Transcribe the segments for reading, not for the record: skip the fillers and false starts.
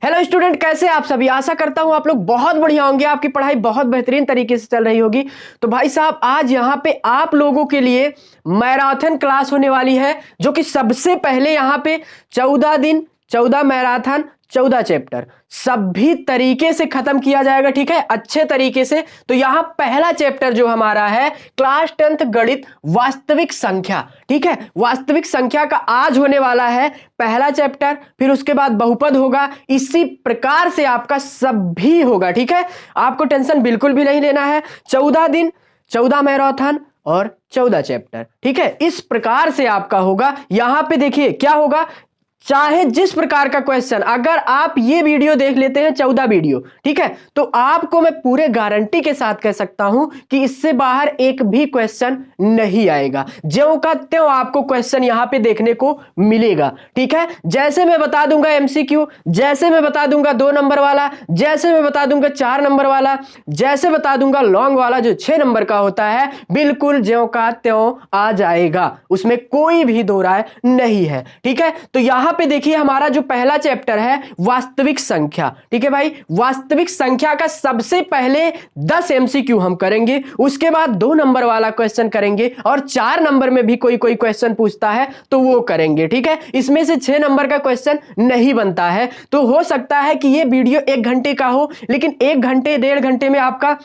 Hello student, कैसे आप सभी। आशा करता हूं आप लोग बहुत बढ़िया होंगे, आपकी पढ़ाई बहुत बेहतरीन तरीके से चल रही होगी। तो भाई साहब, आज यहां पे आप लोगों के लिए मैराथन क्लास होने वाली है, जो कि सबसे पहले यहां पे 14 दिन 14 मैराथन 14 चैप्टर सभी तरीके से खत्म किया जाएगा। ठीक है, अच्छे तरीके से। तो यहां पहला चैप्टर जो हमारा है क्लास 10th गणित वास्तविक संख्या। ठीक है, वास्तविक संख्या का आज होने वाला है पहला चैप्टर, फिर उसके बाद बहुपद होगा। इसी प्रकार से आपका सभी होगा। ठीक है, आपको टेंशन बिल्कुल भी नहीं लेना है। 14 दिन 14 मैराथन और 14 चैप्टर। ठीक है, इस प्रकार से आपका होगा। यहां पे देखिए क्या होगा, चाहे जिस प्रकार का क्वेश्चन, अगर आप ये वीडियो देख लेते हैं 14 वीडियो, ठीक है, तो आपको मैं पूरे गारंटी के साथ कह सकता हूं कि इससे बाहर एक भी क्वेश्चन नहीं आएगा। ज्यों का त्यों आपको क्वेश्चन यहां पे देखने को मिलेगा। ठीक है, जैसे मैं बता दूंगा एमसीक्यू, जैसे मैं बता दूंगा 2 नंबर वाला, जैसे मैं बता दूंगा 4 नंबर वाला, जैसे बता दूंगा लॉन्ग वाला जो 6 नंबर का होता है, बिल्कुल ज्यों का त्यों आ जाएगा, उसमें कोई भी दो राय नहीं है। ठीक है, तो यहां पे देखिए हमारा जो पहला चैप्टर है वास्तविक संख्या। ठीक है भाई, वास्तविक संख्या का सबसे पहले 10 एमसीक्यू हम करेंगे, उसके बाद 2 नंबर वाला क्वेश्चन करेंगे, और 4 नंबर में भी कोई कोई क्वेश्चन पूछता है तो वो करेंगे। ठीक है, इसमें से 6 नंबर का क्वेश्चन नहीं बनता है। तो हो सकता है कि ये वीडियो 1 घंटे का हो, लेकिन 1 घंटे 1.5 घंटे में आपका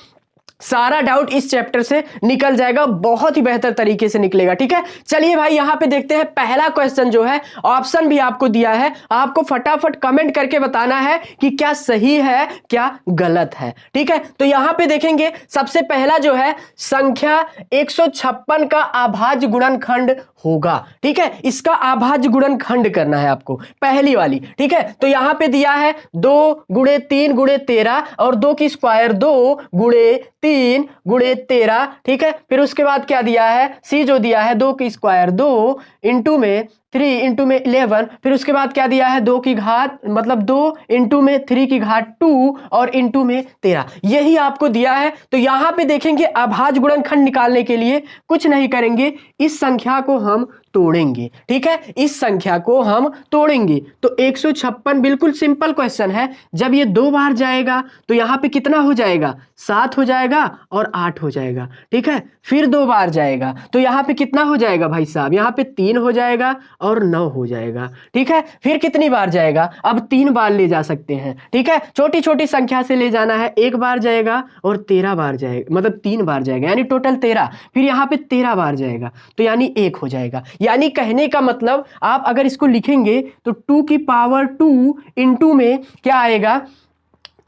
सारा डाउट इस चैप्टर से निकल जाएगा, बहुत ही बेहतर तरीके से निकलेगा। ठीक है, चलिए भाई यहां पे देखते हैं पहला क्वेश्चन जो है, ऑप्शन भी आपको दिया है, आपको फटाफट कमेंट करके बताना है कि क्या सही है क्या गलत है। ठीक है, तो यहां पे देखेंगे सबसे पहला जो है संख्या 156 का अभाज्य गुणनखंड होगा। ठीक है, इसका अभाज्य गुणनखंड करना है आपको, पहली वाली। ठीक है, तो यहां पे दिया है 2 गुणे 3 गुणे 13 और 2 की स्क्वायर 2 गुणे 3 गुणे 13। ठीक है, फिर उसके बाद क्या दिया है, सी जो दिया है 2 की स्क्वायर 2 इंटू में 3 इंटू में 11। फिर उसके बाद क्या दिया है 2 की घात मतलब 2 इंटू में 3 की घात 2 और इंटू में 13। यही आपको दिया है। तो यहां पे देखेंगे अभाज्य गुणनखंड निकालने के लिए कुछ नहीं करेंगे, इस संख्या को हम तोड़ेंगे। ठीक है, इस संख्या को हम तोड़ेंगे। तो 156 बिल्कुल सिंपल क्वेश्चन है। जब ये 2 बार जाएगा तो यहां पे कितना हो जाएगा, 7 हो जाएगा और 8 हो जाएगा। ठीक है, फिर 2 बार जाएगा तो यहां पे कितना हो जाएगा भाई साहब, यहां पे 3 हो जाएगा और 9 हो जाएगा। ठीक है, फिर कितनी बार जाएगा, अब 3 बार ले जा सकते हैं। ठीक है, छोटी छोटी संख्या से ले जाना है, 1 बार जाएगा और 13 बार जाएगा, मतलब 3 बार जाएगा, यानी टोटल 13। फिर यहां पे 13 बार जाएगा तो यानी 1 हो जाएगा। यानी कहने का मतलब आप अगर इसको लिखेंगे तो 2 की पावर 2 इंटू में क्या आएगा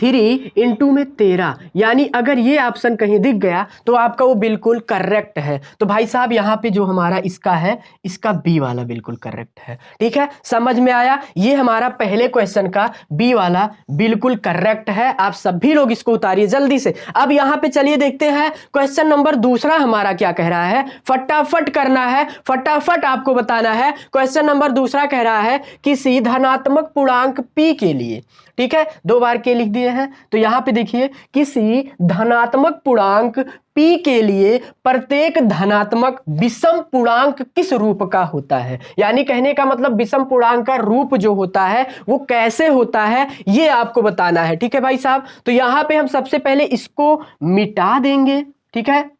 3 इंटू में 13। यानी अगर ये ऑप्शन कहीं दिख गया तो आपका वो बिल्कुल करेक्ट है। तो भाई साहब यहाँ पे जो हमारा इसका है, इसका बी वाला बिल्कुल करेक्ट है। ठीक है, समझ में आया, ये हमारा पहले क्वेश्चन का बी वाला बिल्कुल करेक्ट है। आप सभी लोग इसको उतारिए जल्दी से। अब यहाँ पे चलिए देखते हैं क्वेश्चन नंबर दूसरा हमारा क्या कह रहा है, फटाफट करना है, फटाफट आपको बताना है। क्वेश्चन नंबर दूसरा कह रहा है किसी धनात्मक पूर्णांक p के लिए, ठीक है, 2 बार के लिख दिए हैं। तो यहां पे देखिए किसी धनात्मक पूर्णांक p के लिए प्रत्येक धनात्मक विषम पूर्णांक किस रूप का होता है। यानी कहने का मतलब विषम पूर्णांक का रूप जो होता है वो कैसे होता है, ये आपको बताना है। ठीक है भाई साहब, तो यहां पे हम सबसे पहले इसको मिटा देंगे। ठीक है,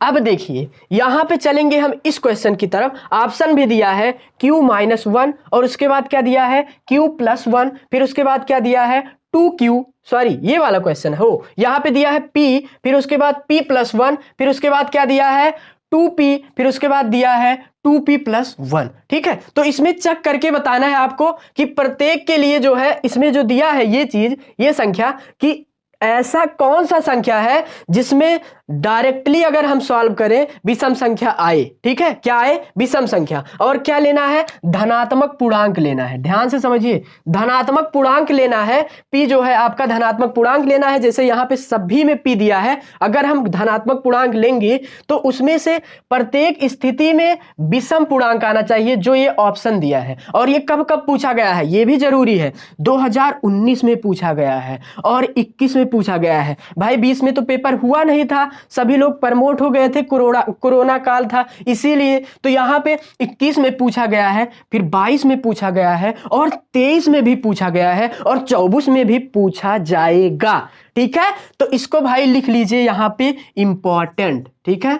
अब देखिए यहां पे चलेंगे हम इस क्वेश्चन की तरफ। ऑप्शन भी दिया है q-1 और उसके बाद क्या दिया है q+1, फिर उसके बाद क्या दिया है 2q, सॉरी ये वाला क्वेश्चन हो, यहां पे दिया है p, फिर उसके बाद p+1, फिर उसके बाद क्या दिया है 2p, फिर उसके बाद दिया है 2p+1। ठीक है, तो इसमें चेक करके बताना है आपको कि प्रत्येक के लिए जो है इसमें जो दिया है ये चीज, ये संख्या, कि ऐसा कौन सा संख्या है जिसमें डायरेक्टली अगर हम सॉल्व करें विषम संख्या आए। ठीक है, क्या आए, विषम संख्या। और क्या लेना है, धनात्मक पूर्णांक लेना है। ध्यान से समझिए, धनात्मक पूर्णांक लेना है, p जो है आपका धनात्मक पूर्णांक लेना है। जैसे यहां पे सभी में p दिया है, अगर हम धनात्मक पूर्णांक लेंगे तो उसमें से प्रत्येक स्थिति में विषम पूर्णांक आना चाहिए, जो ये ऑप्शन दिया है। और ये कब कब पूछा गया है ये भी जरूरी है, 2019 में पूछा गया है और 21 में पूछा गया है। भाई 20 में तो पेपर हुआ नहीं था, सभी लोग प्रमोट हो गए थे, कोरोना काल था इसीलिए। तो यहाँ पे 21 में पूछा गया है, फिर 22 में पूछा गया है, और 23 में भी पूछा गया है, और 24 में भी पूछा जाएगा। ठीक है, तो इसको भाई लिख लीजिए यहाँ पे इंपॉर्टेंट। ठीक है,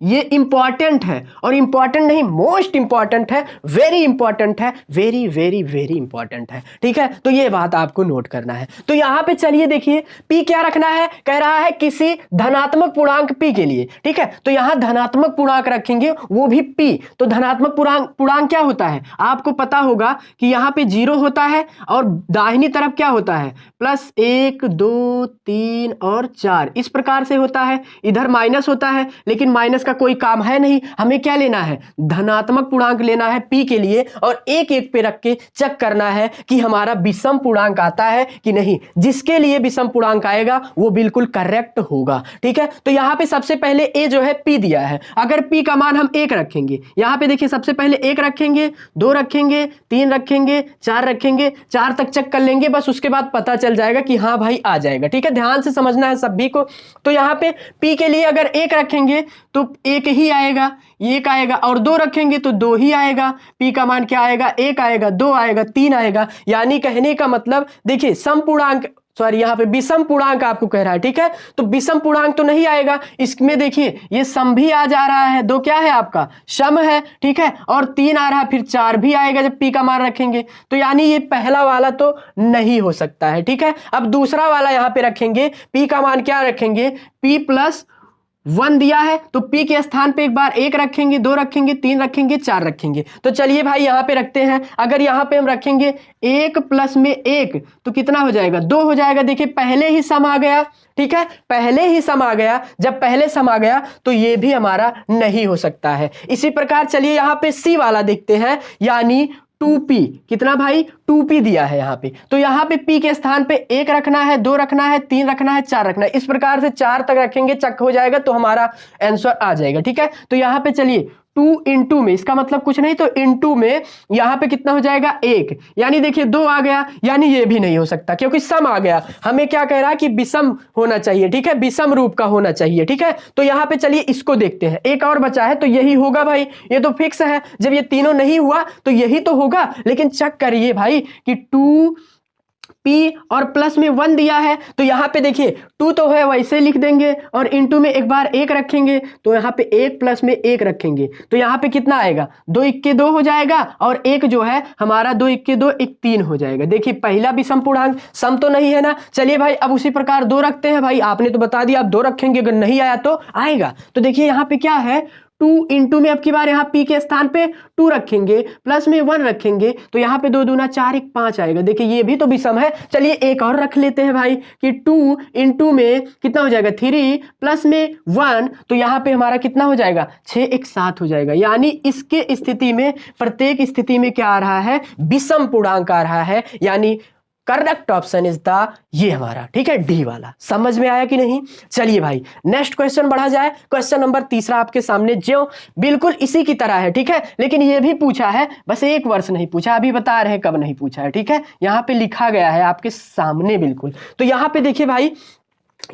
ये इंपॉर्टेंट है, और इंपॉर्टेंट नहीं मोस्ट इंपॉर्टेंट है, वेरी इंपॉर्टेंट है, वेरी वेरी वेरी इंपॉर्टेंट है। ठीक है, तो ये बात आपको नोट करना है। तो यहां पे चलिए देखिए p क्या रखना है, कह रहा है किसी धनात्मक पूर्णांक p के लिए। ठीक है, तो यहां धनात्मक पूर्णांक रखेंगे, वो भी p। तो धनात्मक पूर्णांक क्या होता है, आपको पता होगा कि यहां पे 0 होता है, और दाहिनी तरफ क्या होता है, +1 2 3 और 4 इस प्रकार से होता है। इधर माइनस होता है, लेकिन माइनस का कोई काम है नहीं, हमें क्या लेना है, धनात्मक पूर्णांक लेना है p के लिए, और एक एक पे रख के चेक करना है कि हमारा विषम पूर्णांक आता है कि नहीं। जिसके लिए विषम पूर्णांक आएगा वो बिल्कुल करेक्ट होगा। ठीक है, तो यहां पे सबसे पहले a जो है p दिया है, अगर p का मान हम 1 रखेंगे, यहां पे देखिए सबसे पहले 1 रखेंगे, 2 रखेंगे, 3 रखेंगे, 4 रखेंगे, 4 तक चेक कर लेंगे, बस उसके बाद पता चल जाएगा कि हाँ भाई आ जाएगा। ठीक है, ध्यान से समझना है सभी को। तो यहां पे p के लिए अगर 1 रखेंगे तो 1 ही आएगा, 1 आएगा, और 2 रखेंगे तो 2 ही आएगा। p का मान क्या आएगा, 1 आएगा, 2 आएगा, 3 आएगा। यानी कहने का मतलब देखिए समपूर्णांक, सॉरी यहाँ पे विषम पूर्णांक आपको कह रहा है। ठीक है, तो विषम पूर्णांक तो नहीं आएगा, इसमें देखिए ये सम भी आ जा रहा है, 2 क्या है आपका सम है। ठीक है, और 3 आ रहा है, फिर 4 भी आएगा जब p का मान रखेंगे। तो यानी ये पहला वाला तो नहीं हो सकता है। ठीक है, अब दूसरा वाला यहाँ पे रखेंगे, p का मान क्या रखेंगे, p+1 दिया है, तो p के स्थान पे एक बार 1 रखेंगे, 2 रखेंगे, 3 रखेंगे, 4 रखेंगे। तो चलिए भाई यहाँ पे रखते हैं, अगर यहाँ पे हम रखेंगे 1 + में 1 तो कितना हो जाएगा, 2 हो जाएगा। देखिए पहले ही सम आ गया। ठीक है, पहले ही सम आ गया, जब पहले सम आ गया तो ये भी हमारा नहीं हो सकता है। इसी प्रकार चलिए यहाँ पे c वाला देखते हैं, यानी 2p, कितना भाई 2p दिया है यहाँ पे, तो यहाँ पे p के स्थान पे 1 रखना है, 2 रखना है, 3 रखना है, 4 रखना है। इस प्रकार से 4 तक रखेंगे, चक हो जाएगा, तो हमारा आंसर आ जाएगा। ठीक है, तो यहाँ पे चलिए 2 इंटू में, इसका मतलब कुछ नहीं, तो इंटू में यहाँ पे कितना हो जाएगा 1, यानी देखिए 2 आ गया, यानी ये भी नहीं हो सकता क्योंकि सम आ गया। हमें क्या कह रहा है कि विषम होना चाहिए। ठीक है, विषम रूप का होना चाहिए। ठीक है, तो यहाँ पे चलिए इसको देखते हैं, एक और बचा है, तो यही होगा भाई, ये तो फिक्स है। जब ये तीनों नहीं हुआ तो यही तो होगा, लेकिन चेक करिए भाई कि 2p और प्लस में 1 दिया है, तो यहाँ पे देखिए 2 तो है वैसे लिख देंगे, और इंटू में एक बार 1 रखेंगे, तो यहाँ पे 1 प्लस में 1 रखेंगे, तो यहाँ पे कितना आएगा, 2 × 2 हो जाएगा, और 1 जो है हमारा 2 × 2 = 3 हो जाएगा। देखिए पहला भी सम पूर्णांक, सम तो नहीं है ना। चलिए भाई अब उसी प्रकार 2 रखते हैं, भाई आपने तो बता दिया, आप 2 रखेंगे, अगर नहीं आया तो आएगा। तो देखिए यहाँ पे क्या है, 2 इंटू में अब की बार यहाँ p के स्थान पे 2 रखेंगे, प्लस में 1 रखेंगे, तो यहाँ पे 2 दूना 4 × 5 आएगा। देखिए ये भी तो विषम है। चलिए एक और रख लेते हैं भाई कि 2 इंटू में कितना हो जाएगा 3 प्लस में 1, तो यहाँ पे हमारा कितना हो जाएगा 6 × 7 हो जाएगा। यानी इसके स्थिति में, प्रत्येक स्थिति में क्या आ रहा है, विषम पूर्णांक आ रहा है, यानी करेक्ट ऑप्शन इज द ये हमारा। ठीक है, डी वाला। समझ में आया कि नहीं। चलिए भाई नेक्स्ट क्वेश्चन बढ़ा जाए। क्वेश्चन नंबर 3 आपके सामने जो बिल्कुल इसी की तरह है। ठीक है, लेकिन ये भी पूछा है, बस एक वर्ष नहीं पूछा, अभी बता रहे हैं कब नहीं पूछा है। ठीक है, यहाँ पे लिखा गया है आपके सामने बिल्कुल। तो यहाँ पे देखिए भाई,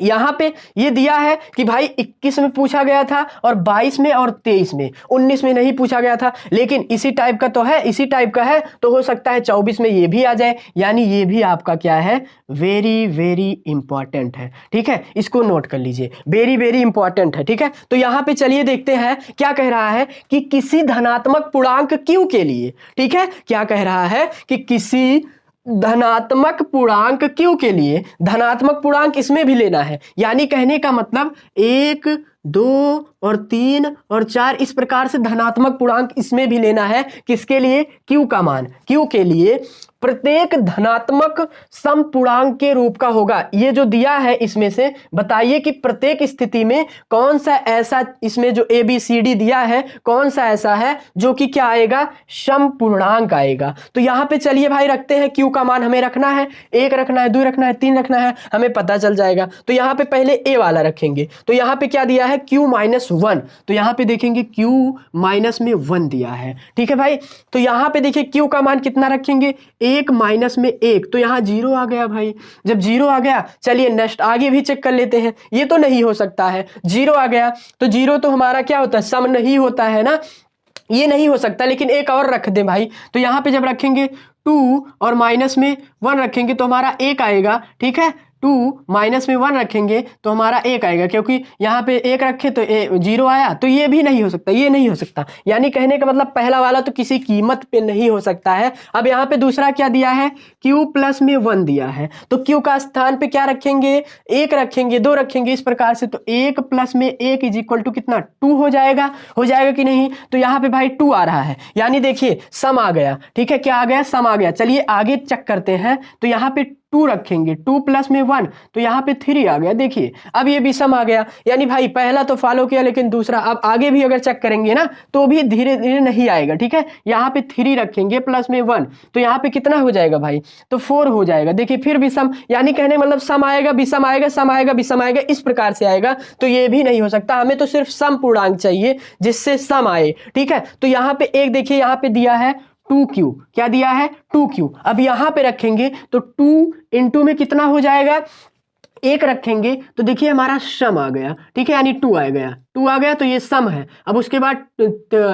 यहाँ पे ये दिया है कि भाई 21 में पूछा गया था, और 22 में और 23 में, 19 में नहीं पूछा गया था, लेकिन इसी टाइप का तो है, इसी टाइप का है, तो हो सकता है 24 में ये भी आ जाए। यानी ये भी आपका क्या है, वेरी वेरी इंपॉर्टेंट है। ठीक है, इसको नोट कर लीजिए, वेरी वेरी इंपॉर्टेंट है। ठीक है, तो यहाँ पे चलिए देखते हैं क्या कह रहा है कि किसी धनात्मक पूर्णांक q के लिए, ठीक है, क्या कह रहा है कि किसी धनात्मक पूर्णांक q के लिए, धनात्मक पूर्णांक इसमें भी लेना है, यानी कहने का मतलब 1 2 और 3 और 4 इस प्रकार से धनात्मक पूर्णांक इसमें भी लेना है। किसके लिए, q का मान, q के लिए प्रत्येक धनात्मक समपूर्णांक के रूप का होगा। ये जो दिया है इसमें से बताइए कि प्रत्येक स्थिति में कौन सा ऐसा, इसमें जो ABCD दिया है कौन सा ऐसा है जो कि क्या आएगा, समपूर्णांक आएगा। तो यहाँ पे चलिए भाई रखते हैं, q का मान हमें रखना है, 1 रखना है, 2 रखना है, 3 रखना है, हमें पता चल जाएगा। तो यहाँ पे पहले a वाला रखेंगे, तो यहाँ पे क्या दिया है, q-1, तो यहाँ पे देखेंगे q- में 1 दिया है। ठीक है भाई, तो यहाँ पे देखिए q का मान कितना रखेंगे, 1 माइनस में 1, तो यहाँ 0 आ गया भाई। जब 0 आ गया, चलिए नेक्स्ट आगे भी चेक कर लेते हैं। ये तो नहीं हो सकता है, 0 आ गया तो 0 तो हमारा क्या होता है, सम नहीं होता है ना, ये नहीं हो सकता। लेकिन एक और रख दें भाई, तो यहाँ पे जब रखेंगे 2 और माइनस में 1 रखेंगे तो हमारा 1 आएगा, ठीक है। 2 माइनस में 1 रखेंगे तो हमारा 1 आएगा, क्योंकि यहाँ पे 1 रखे तो 0 आया, तो ये भी नहीं हो सकता, ये नहीं हो सकता। यानी कहने का मतलब पहला वाला तो किसी कीमत पे नहीं हो सकता है। अब यहाँ पे दूसरा क्या दिया है, q प्लस में 1 दिया है, तो q का स्थान पे क्या रखेंगे, 1 रखेंगे, 2 रखेंगे, इस प्रकार से। तो 1 प्लस में 1 इज इक्वल टू कितना, 2 हो जाएगा कि नहीं। तो यहाँ पे भाई 2 आ रहा है, यानी देखिए सम आ गया, ठीक है। क्या आ गया, सम आ गया। चलिए आगे चेक करते हैं, तो यहाँ पे 2 रखेंगे, 2 प्लस में 1, तो यहाँ पे 3 आ गया। देखिए अब ये भी सम आ गया, यानी भाई पहला तो फॉलो किया, लेकिन दूसरा अब आगे भी अगर चेक करेंगे ना तो भी धीरे धीरे नहीं आएगा, ठीक है। यहाँ पे 3 रखेंगे प्लस में 1, तो यहाँ पे कितना हो जाएगा भाई, तो 4 हो जाएगा। देखिए फिर भी सम, यानी कहने मतलब सम आएगा, विषम आएगा, सम आएगा, विषम आएगा, इस प्रकार से आएगा। तो ये भी नहीं हो सकता, हमें तो सिर्फ सम पूर्णांक चाहिए जिससे सम आए, ठीक है। तो यहाँ पे एक देखिए, यहाँ पे दिया है 2q, क्या दिया है, 2q। अब यहाँ पे रखेंगे तो 2 इंटू में कितना हो जाएगा, 1 रखेंगे तो देखिए हमारा सम आ गया, ठीक है, यानी 2 आ गया, 2 आ गया तो ये सम है। अब उसके बाद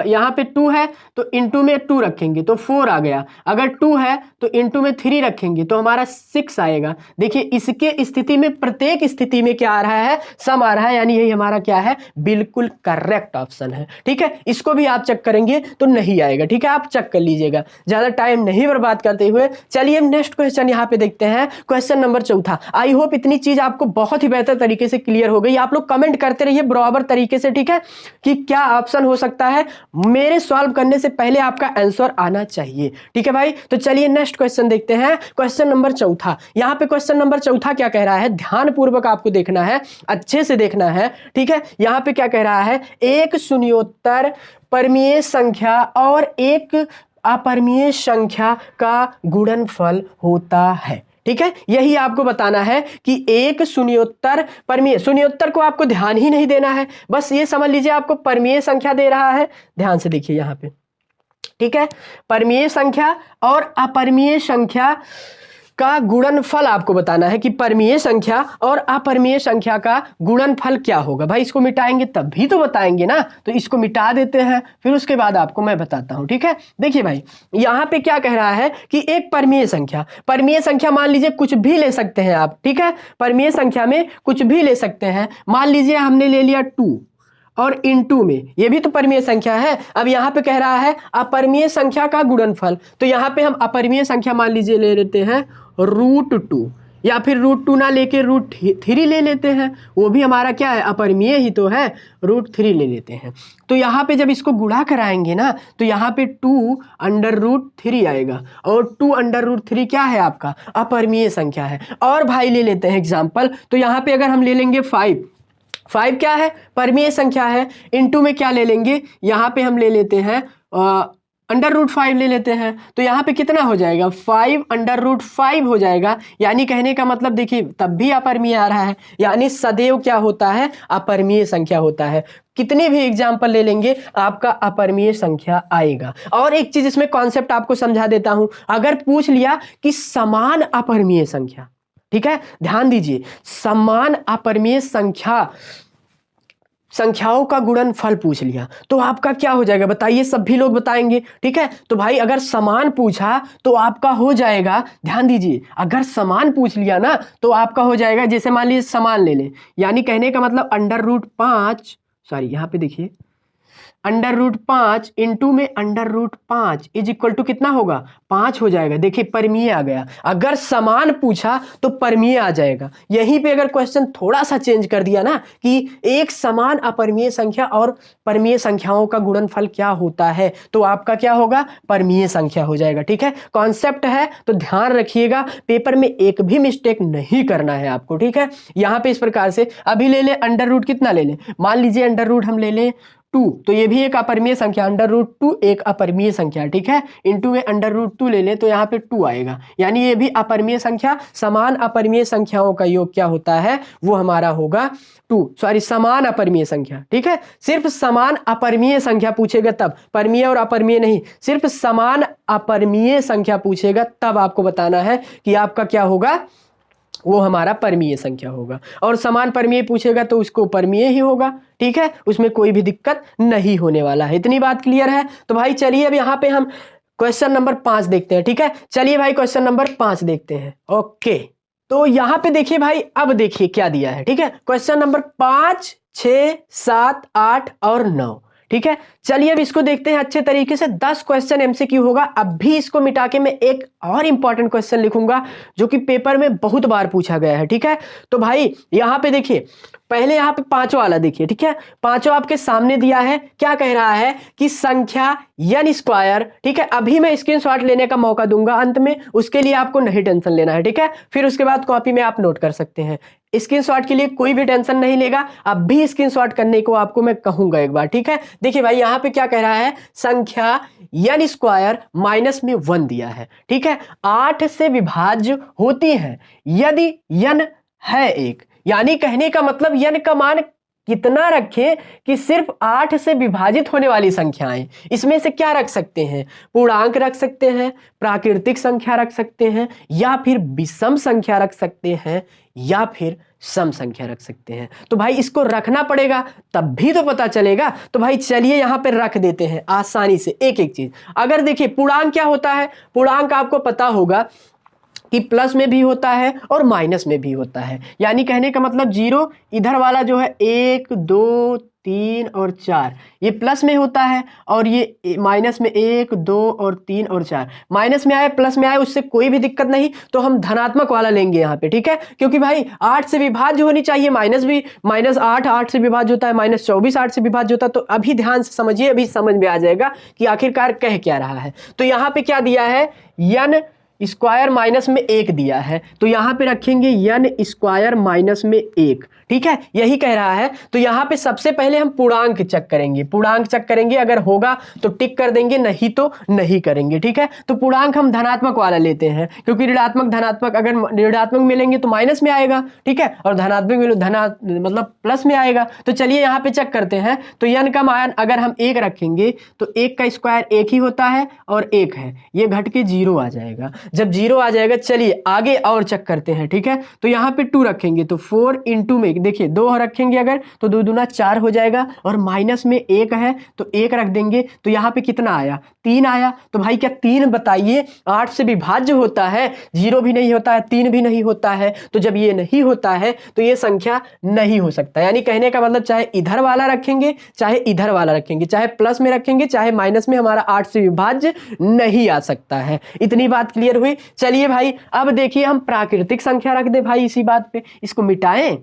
यहाँ पे 2 है तो इंटू में 2 रखेंगे तो 4 आ गया। अगर 2 है तो इंटू में 3 रखेंगे तो हमारा 6 आएगा। देखिए इसके स्थिति में, प्रत्येक स्थिति में क्या आ रहा है, सम आ रहा है, यानी यही हमारा क्या है, बिल्कुल करेक्ट ऑप्शन है, ठीक है। इसको भी आप चेक करेंगे तो नहीं आएगा, ठीक है, आप चेक कर लीजिएगा, ज्यादा टाइम नहीं बर्बाद करते हुए। चलिए हम नेक्स्ट क्वेश्चन यहाँ पे देखते हैं, क्वेश्चन नंबर 4। आई होप इतनी चीज आपको बहुत ही बेहतर तरीके से क्लियर हो गई। आप लोग कमेंट करते रहिए बराबर तरीके से, ठीक है, कि क्या ऑप्शन हो सकता है। मेरे सॉल्व करने से पहले आपका आंसर आना चाहिए, ठीक है भाई। तो चलिए नेक्स्ट क्वेश्चन देखते हैं, क्वेश्चन नंबर 4। यहां पे क्वेश्चन नंबर 4 क्या कह रहा है, ध्यान पूर्वक आपको देखना है, अच्छे से देखना है, ठीक है। यहां पे क्या कह रहा है, एक शून्योत्तर परमीय संख्या और एक अपरिमेय संख्या का गुणनफल होता है, ठीक है। यही आपको बताना है कि एक शून्योत्तर परमीय, शून्योत्तर को आपको ध्यान ही नहीं देना है, बस ये समझ लीजिए आपको परमीय संख्या दे रहा है। ध्यान से देखिए यहाँ पे, ठीक है, परमीय संख्या और अपरिमेय संख्या का गुणनफल आपको बताना है कि परमीय संख्या और अपरिमेय संख्या का गुणनफल क्या होगा। भाई इसको मिटाएंगे तब भी तो बताएंगे ना, तो इसको मिटा देते हैं, फिर उसके बाद आपको मैं बताता हूं, ठीक है। देखिए भाई यहां पे क्या कह रहा है कि एक परमीय संख्या मान लीजिए कुछ भी ले सकते हैं आप, ठीक है, परमीय संख्या में कुछ भी ले सकते हैं। मान लीजिए हमने ले लिया 2 और इनटू में, ये भी तो परमीय संख्या है। अब यहाँ पे कह रहा है अपरिमेय संख्या का गुणनफल, तो यहाँ पे हम अपरिमेय संख्या मान लीजिए ले लेते हैं √2, या फिर √2 ना लेके √3 ले लेते हैं, वो भी हमारा क्या है, अपरिमेय ही तो है, √3 ले लेते हैं। तो यहाँ पे जब इसको गुणा कराएंगे ना तो यहाँ पे 2√3 आएगा, और 2√3 क्या है आपका, अपरिमेय संख्या है। और भाई ले लेते हैं एग्जाम्पल, तो यहाँ पे अगर हम ले लेंगे 5 क्या है, परमीय संख्या है। इनटू में क्या ले लेंगे, यहाँ पे हम ले लेते हैं √5 ले लेते हैं, तो यहाँ पे कितना हो जाएगा, 5√5 हो जाएगा। यानी कहने का मतलब देखिए तब भी अपरिमेय आ रहा है, यानी सदैव क्या होता है, अपरिमेय संख्या होता है। कितने भी एग्जाम्पल ले लेंगे आपका अपरिमेय संख्या आएगा। और एक चीज इसमें कॉन्सेप्ट आपको समझा देता हूं, अगर पूछ लिया कि समान अपरिमेय संख्या, ठीक है, ध्यान दीजिए, समान अपरिमेय संख्याओं का गुणनफल पूछ लिया तो आपका क्या हो जाएगा, बताइए, सभी लोग बताएंगे, ठीक है। तो भाई अगर समान पूछा तो आपका हो जाएगा, ध्यान दीजिए, अगर समान पूछ लिया ना तो आपका हो जाएगा, जैसे मान लीजिए समान ले लें, यानी कहने का मतलब √5, सॉरी यहाँ पे देखिए √5 इंटू में √5 इज इक्वल टू कितना होगा, 5 हो जाएगा। देखिए परमीय आ गया, अगर समान पूछा तो परमीय आ जाएगा। यहीं पे अगर क्वेश्चन थोड़ा सा चेंज कर दिया ना कि एक समान अपरिमेय संख्या और परमीय संख्याओं का गुणनफल क्या होता है, तो आपका क्या होगा, परमीय संख्या हो जाएगा, ठीक है। कॉन्सेप्ट है तो ध्यान रखिएगा, पेपर में एक भी मिस्टेक नहीं करना है आपको, ठीक है। यहाँ पे इस प्रकार से अभी ले ले √, कितना ले लें, मान लीजिए √, हम ले लें 2, तो ये भी एक अपरिमेय संख्या, √2 एक अपरिमेय संख्या, ठीक है। इनटू में √2 ले ले तो यहाँ पे 2 आएगा, यानी ये भी अपरिमेय संख्या। समान अपरिमेय संख्याओं का योग क्या होता है, वो हमारा होगा 2, सॉरी समान अपरिमेय संख्या, ठीक है। सिर्फ समान अपरिमेय संख्या पूछेगा तब, परिमेय और अपरिमेय नहीं, सिर्फ समान अपरिमेय संख्या पूछेगा तब आपको बताना है कि आपका क्या होगा, वो हमारा परिमेय संख्या होगा। और समान परिमेय पूछेगा तो उसको परिमेय ही होगा, ठीक है, उसमें कोई भी दिक्कत नहीं होने वाला है। इतनी बात क्लियर है। तो भाई चलिए अब यहाँ पे हम क्वेश्चन नंबर 5 देखते हैं, ठीक है। चलिए भाई क्वेश्चन नंबर 5 देखते हैं। ओके, तो यहाँ पे देखिए भाई, अब देखिए क्या दिया है, ठीक है। क्वेश्चन नंबर 5, 6, 7, 8 और 9, ठीक है। चलिए अब इसको देखते हैं अच्छे तरीके से। 10 क्वेश्चन एमसीक्यू होगा। अब भी इसको मिटा के मैं एक और इंपॉर्टेंट क्वेश्चन लिखूंगा जो कि पेपर में बहुत बार पूछा गया है, ठीक है। तो भाई यहाँ पे देखिए, पहले यहाँ पे पांचों वाला देखिए, ठीक है। पांचों आपके सामने दिया है, क्या कह रहा है कि संख्या n स्क्वायर, ठीक है। अभी मैं स्क्रीनशॉट लेने का मौका दूंगा अंत में, उसके लिए आपको नहीं टेंशन लेना है, ठीक है। फिर उसके बाद कॉपी में आप नोट कर सकते हैं। स्क्रीनशॉट के लिए कोई भी टेंशन नहीं लेगा, अब भी स्क्रीनशॉट करने को आपको मैं कहूंगा एक बार, ठीक है। देखिए भाई यहाँ पे क्या कह रहा है, संख्या n स्क्वायर माइनस में 1 दिया है, ठीक है। 8 से विभाज्य होती है यदि n है 1, यानी कहने का मतलब n का मान कितना रखें कि सिर्फ 8 से विभाजित होने वाली संख्याएं, इसमें से क्या रख सकते हैं, पूर्णांक रख सकते हैं, प्राकृतिक संख्या रख सकते हैं, या फिर विषम संख्या रख सकते हैं, या फिर सम संख्या रख सकते हैं। तो भाई इसको रखना पड़ेगा तब भी तो पता चलेगा। तो भाई चलिए यहां पे रख देते हैं आसानी से एक एक चीज। अगर देखिए पूर्णांक क्या होता है, पूर्णांक आपको पता होगा कि प्लस में भी होता है और माइनस में भी होता है, यानी कहने का मतलब 0 इधर वाला जो है 1, 2, 3 और 4 ये प्लस में होता है, और ये माइनस में 1, 2 और 3 और 4 माइनस में आए प्लस में आए उससे कोई भी दिक्कत नहीं। तो हम धनात्मक वाला लेंगे यहाँ पे, ठीक है, क्योंकि भाई 8 से विभाज्य होनी चाहिए, माइनस भी, -8 8 से विभाज्य होता है, -24 8 से विभाज्य होता है। तो अभी ध्यान से समझिए, अभी समझ में आ जाएगा कि आखिरकार कह क्या रहा है। तो यहाँ पे क्या दिया है, n स्क्वायर माइनस में 1 दिया है, तो यहां पे रखेंगे n स्क्वायर माइनस में 1, ठीक है, यही कह रहा है। तो यहां पे सबसे पहले हम पूर्णांक चेक करेंगे, पूर्णांक चेक करेंगे, अगर होगा तो टिक कर देंगे, नहीं तो नहीं करेंगे, ठीक है। तो पूर्णांक हम धनात्मक वाला लेते हैं, क्योंकि ऋणात्मक धनात्मक, अगर ऋणात्मक मिलेंगे तो माइनस में आएगा, ठीक है, और धनात्मक मिले मतलब प्लस में आएगा। तो चलिए यहाँ पे चेक करते हैं। तो n का मान अगर हम 1 रखेंगे तो 1 का स्क्वायर 1 ही होता है, और 1 है, ये घट के 0 आ जाएगा। जब 0 आ जाएगा, चलिए आगे और चेक करते हैं, ठीक है। तो यहाँ पे 2 रखेंगे तो 4 इंटू में देखिए 2 रखेंगे अगर तो 2 दूना 4 हो जाएगा, और माइनस में 1 है तो 1 रख देंगे, तो यहाँ पे कितना आया, 3 आया। तो भाई क्या 3 बताइए 8 से विभाज्य होता है, 0 भी नहीं होता है, 3 भी नहीं होता है। तो जब ये नहीं होता है तो ये संख्या नहीं हो सकता, यानी कहने का मतलब चाहे इधर वाला रखेंगे चाहे इधर वाला रखेंगे, चाहे प्लस में रखेंगे चाहे माइनस में, हमारा 8 से विभाज्य नहीं आ सकता है। इतनी बात क्लियर हुई। चलिए भाई अब देखिए हम प्राकृतिक संख्या रख दे भाई, इसी बात पे इसको मिटाएं,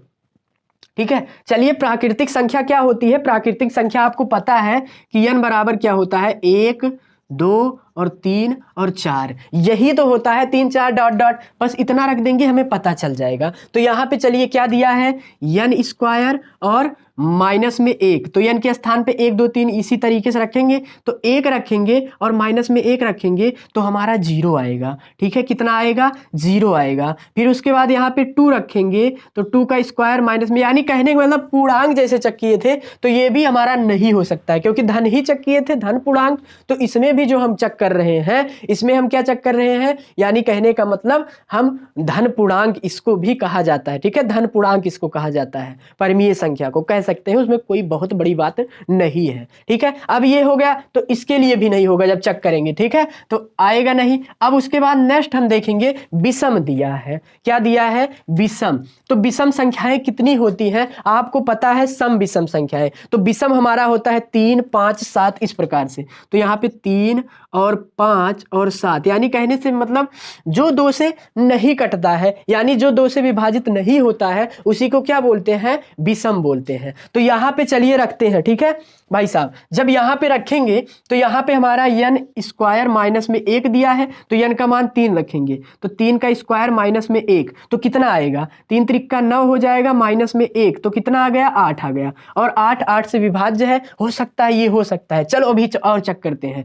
ठीक है। चलिए प्राकृतिक संख्या क्या होती है, प्राकृतिक संख्या आपको पता है कि n बराबर क्या होता है, 1, 2 और 3 और 4, यही तो होता है, 3 4 डॉट डॉट, बस इतना रख देंगे हमें पता चल जाएगा। तो यहाँ पे चलिए क्या दिया है, n स्क्वायर और माइनस में 1, तो n के स्थान पे 1 2 3 इसी तरीके से रखेंगे, तो 1 रखेंगे और माइनस में 1 रखेंगे तो हमारा 0 आएगा, ठीक है। कितना आएगा, 0 आएगा। फिर उसके बाद यहाँ पे 2 रखेंगे तो 2 का स्क्वायर माइनस में, यानी कहने का मतलब पूर्णांक जैसे चेक किए थे तो ये भी हमारा नहीं हो सकता है, क्योंकि धन ही चेक किए थे, धन पूर्णांक। तो इसमें भी जो हम चेक कर रहे हैं, इसमें हम क्या चेक कर रहे हैं, यानी कहने का मतलब हम धन पूर्णांक इसको भी कहा जाता है, ठीक है, धन पूर्णांक इसको कहा जाता है, परिमेय संख्या को कह सकते हैं, उसमें कोई बहुत बड़ी बात नहीं है, ठीक है। अब ये हो गया, तो इसके लिए भी नहीं होगा जब चेक करेंगे, ठीक है, तो आएगा नहीं। अब उसके बाद नेक्स्ट हम देखेंगे, विषम दिया है, क्या दिया है, विषम। तो विषम संख्याएं कितनी होती हैं आपको पता है, सम विषम संख्याएं। तो विषम हमारा होता है 3 5 7 इस प्रकार से। तो यहाँ पे 3 और और 5 और 7, यानी कहने से मतलब जो 2 से नहीं कटता है, यानी जो 2 से विभाजित नहीं होता है उसी को क्या बोलते हैं, विषम बोलते हैं। तो यहाँ पे चलिए रखते हैं, ठीक है भाई साहब। जब यहाँ पे रखेंगे तो यहाँ पे हमारा n स्क्वायर माइनस में 1 दिया है, तो n का मान 3 रखेंगे, तो 3 का स्क्वायर माइनस में 1 तो कितना आएगा, 3 त्रिक 9 हो जाएगा, माइनस में 1 तो कितना आ गया, 8 आ गया। और 8 8 से विभाज्य है, हो सकता है ये हो सकता है। चलो अभी और चेक करते हैं।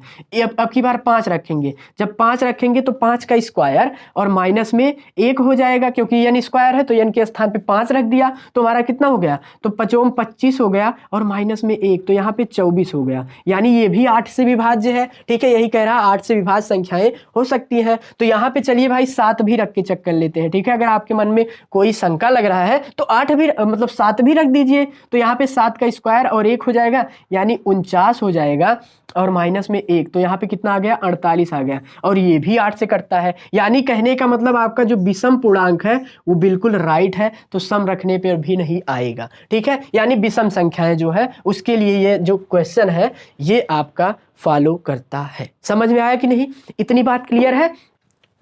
अब की बार 5 रखेंगे, जब 5 रखेंगे तो 5 का स्क्वायर और माइनस में 1 हो जाएगा, क्योंकि n स्क्वायर है तो n के स्थान पे 5 रख दिया, तो हमारा कितना हो गया, तो 5 25 हो गया और माइनस में 1 तो यहाँ पे 24 हो गया, यानी ये भी 8 से विभाज्य है। ठीक है, यही कह रहा है 8 से विभाज्य संख्याएं हो सकती हैं। तो यहाँ पे चलिए भाई 7 भी रख के चेक कर लेते हैं। ठीक है, अगर आपके मन में कोई शंका लग रहा है तो 8 भी मतलब 7 भी रख दीजिए, तो यहाँ पे 7 का स्क्वायर और 1 हो जाएगा, यानी 49 हो जाएगा और माइनस में 1 तो यहाँ पे कितना आ गया, 48 आ गया। और ये भी 8 से कटता है, यानी कहने का मतलब आपका जो विषम पूर्णांक है वो बिल्कुल राइट है, तो सम रखने पर भी नहीं आएगा। ठीक है, यानी विषम संख्याएं जो है उसके लिए ये जो क्वेश्चन है ये आपका फॉलो करता है। समझ में आया कि नहीं, इतनी बात क्लियर है?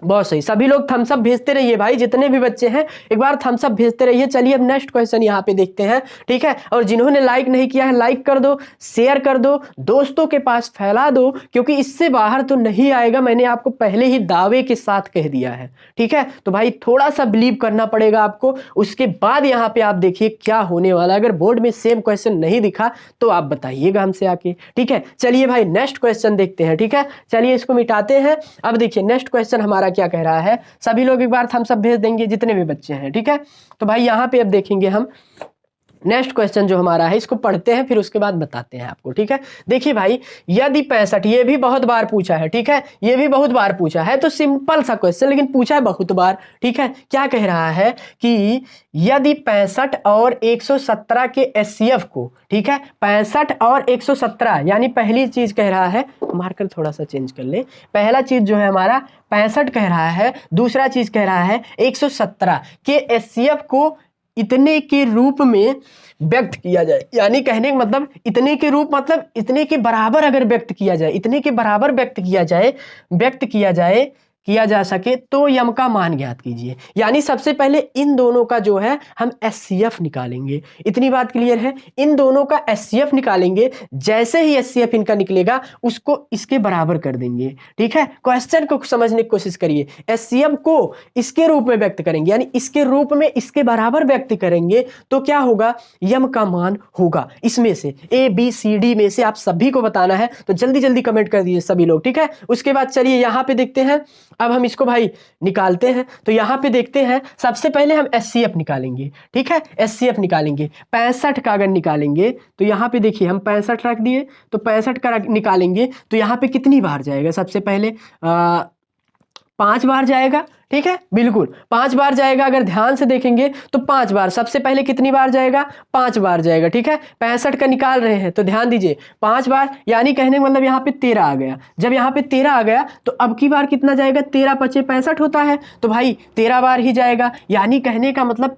बहुत सही, सभी लोग थम्स अप भेजते रहिए भाई, जितने भी बच्चे हैं एक बार थम्स अप भेजते रहिए। चलिए अब नेक्स्ट क्वेश्चन यहाँ पे देखते हैं। ठीक है, और जिन्होंने लाइक नहीं किया है लाइक कर दो, शेयर कर दो, दोस्तों के पास फैला दो, क्योंकि इससे बाहर तो नहीं आएगा, मैंने आपको पहले ही दावे के साथ कह दिया है। ठीक है, तो भाई थोड़ा सा बिलीव करना पड़ेगा आपको, उसके बाद यहाँ पे आप देखिए क्या होने वाला है। अगर बोर्ड में सेम क्वेश्चन नहीं दिखा तो आप बताइएगा हमसे आके। ठीक है, चलिए भाई नेक्स्ट क्वेश्चन देखते हैं। ठीक है, चलिए इसको मिटाते हैं। अब देखिए नेक्स्ट क्वेश्चन हमारा क्या कह रहा है, सभी लोग एक बार थम्स अप भेज देंगे जितने भी बच्चे हैं। ठीक है, तो भाई यहाँ पे अब देखेंगे हम नेक्स्ट क्वेश्चन जो हमारा है, इसको पढ़ते हैं फिर उसके बाद बताते हैं आपको। ठीक है, देखिए भाई यदि 65, ये भी बहुत बार पूछा है। ठीक है, ये भी बहुत बार पूछा है, तो सिंपल सा क्वेश्चन लेकिन पूछा है बहुत बार। ठीक है, क्या कह रहा है कि यदि 65 और 117 के एचसीएफ को, ठीक है 65 और 117, यानी पहली चीज कह रहा है, मार्कर थोड़ा सा चेंज कर ले, पहला चीज जो है हमारा 65 कह रहा है, दूसरा चीज कह रहा है 117 के एचसीएफ को इतने के रूप में व्यक्त किया जाए, यानी कहने का मतलब इतने के रूप मतलब इतने के बराबर अगर व्यक्त किया जाए, इतने के बराबर व्यक्त किया जा सके तो यम का मान ज्ञात कीजिए। यानी सबसे पहले इन दोनों का जो है हम एचसीएफ निकालेंगे। इतनी बात क्लियर है, इन दोनों का एचसीएफ निकालेंगे, जैसे ही एचसीएफ इनका निकलेगा उसको इसके बराबर कर देंगे। ठीक है, क्वेश्चन को समझने की कोशिश करिए, एचसीएफ को इसके रूप में व्यक्त करेंगे, यानी इसके रूप में इसके बराबर व्यक्त करेंगे तो क्या होगा, यम का मान होगा इसमें से ए बी सी डी में से। आप सभी को बताना है तो जल्दी जल्दी कमेंट कर दीजिए सभी लोग। ठीक है, उसके बाद चलिए यहाँ पे देखते हैं, अब हम इसको भाई निकालते हैं। तो यहाँ पे देखते हैं, सबसे पहले हम एचसीएफ निकालेंगे। ठीक है, एचसीएफ निकालेंगे, 65 का अगर निकालेंगे तो यहाँ पे देखिए हम 65 रख दिए, तो 65 का निकालेंगे तो यहाँ पे कितनी बार जाएगा, सबसे पहले 5 बार जाएगा। ठीक है, बिल्कुल 5 बार जाएगा। अगर ध्यान से देखेंगे तो 5 बार, सबसे पहले कितनी बार जाएगा, 5 बार जाएगा। ठीक है, 65 का निकाल रहे हैं तो ध्यान दीजिए 5 बार, यानी कहने का मतलब यहाँ पे 13 आ गया। जब यहाँ पे 13 आ गया तो अब की बार कितना जाएगा, 13 पचे 65 होता है, तो भाई 13 बार ही जाएगा। यानी कहने का मतलब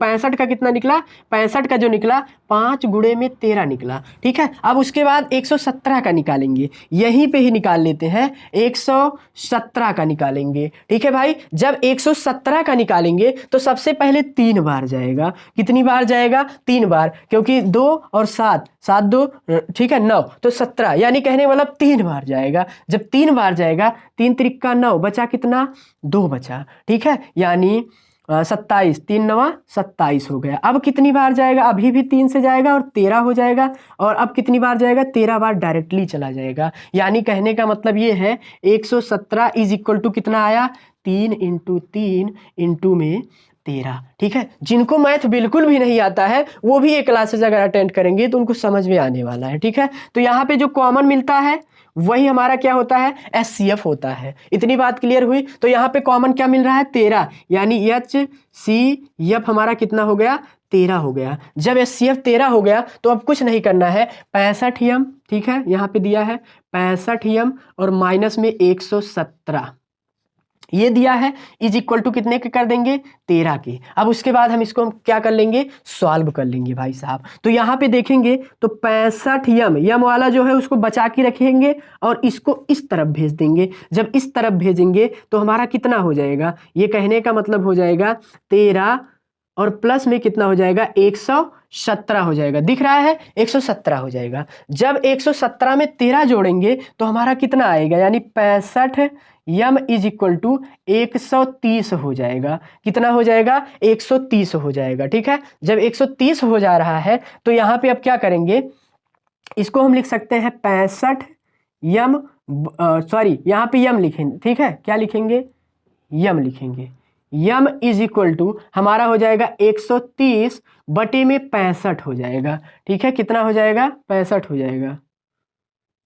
65 का कितना निकला, 65 का जो निकला 5 गुणे में 13 निकला। ठीक है, अब उसके बाद 117 का निकालेंगे, यहीं पे ही निकाल लेते हैं, 117 का निकालेंगे। ठीक है भाई, जब 117 का निकालेंगे तो सबसे पहले 3 बार जाएगा। कितनी बार जाएगा, 3 बार, क्योंकि 2 और 7, 7 2 ठीक है 9, तो 17, यानी कहने मतलब 3 बार जाएगा। जब 3 बार जाएगा, 3 त्रिक 9, बचा कितना, 2 बचा। ठीक है, यानी 27, 3 9 27 हो गया। अब कितनी बार जाएगा, अभी भी 3 से जाएगा और 13 हो जाएगा, और अब कितनी बार जाएगा, 13 बार डायरेक्टली चला जाएगा। यानी कहने का मतलब ये है 117 इज इक्वल टू कितना आया, 3 × 3 × में 13। ठीक है, जिनको मैथ बिल्कुल भी नहीं आता है वो भी ये क्लासेस अगर अटेंड करेंगे तो उनको समझ में आने वाला है। ठीक है, तो यहाँ पे जो कॉमन मिलता है वही हमारा क्या होता है, एचसीएफ होता है। इतनी बात क्लियर हुई। तो यहाँ पे कॉमन क्या मिल रहा है, 13, यानी एचसीएफ हमारा कितना हो गया, 13 हो गया। जब एचसीएफ 13 हो गया तो अब कुछ नहीं करना है, 65 यम, ठीक है यहाँ पे दिया है 65 यम और माइनस में 117, ये दिया है इज इक्वल टू कितने के कर देंगे 13 के। अब उसके बाद हम इसको क्या कर लेंगे सॉल्व कर लेंगे भाई साहब। तो यहाँ पे देखेंगे तो 65 यम वाला जो है उसको बचा के रखेंगे और इसको इस तरफ भेज देंगे। जब इस तरफ भेजेंगे तो हमारा कितना हो जाएगा, ये कहने का मतलब हो जाएगा 13 और प्लस में कितना हो जाएगा 117 हो जाएगा। दिख रहा है 117 हो जाएगा। जब 117 में 13 जोड़ेंगे तो हमारा कितना आएगा, यानी 65 यम इज इक्वल टू 130 हो जाएगा। कितना हो जाएगा 130 हो जाएगा। ठीक है, जब 130 हो जा रहा है तो यहाँ पे अब क्या करेंगे, इसको हम लिख सकते हैं 65 यम सॉरी यहाँ पे यम लिखेंगे। ठीक है, क्या लिखेंगे यम लिखेंगे। यम इज इक्वल टू हमारा हो जाएगा 130 बटे में 65 हो जाएगा। ठीक है, कितना हो जाएगा 65 हो जाएगा,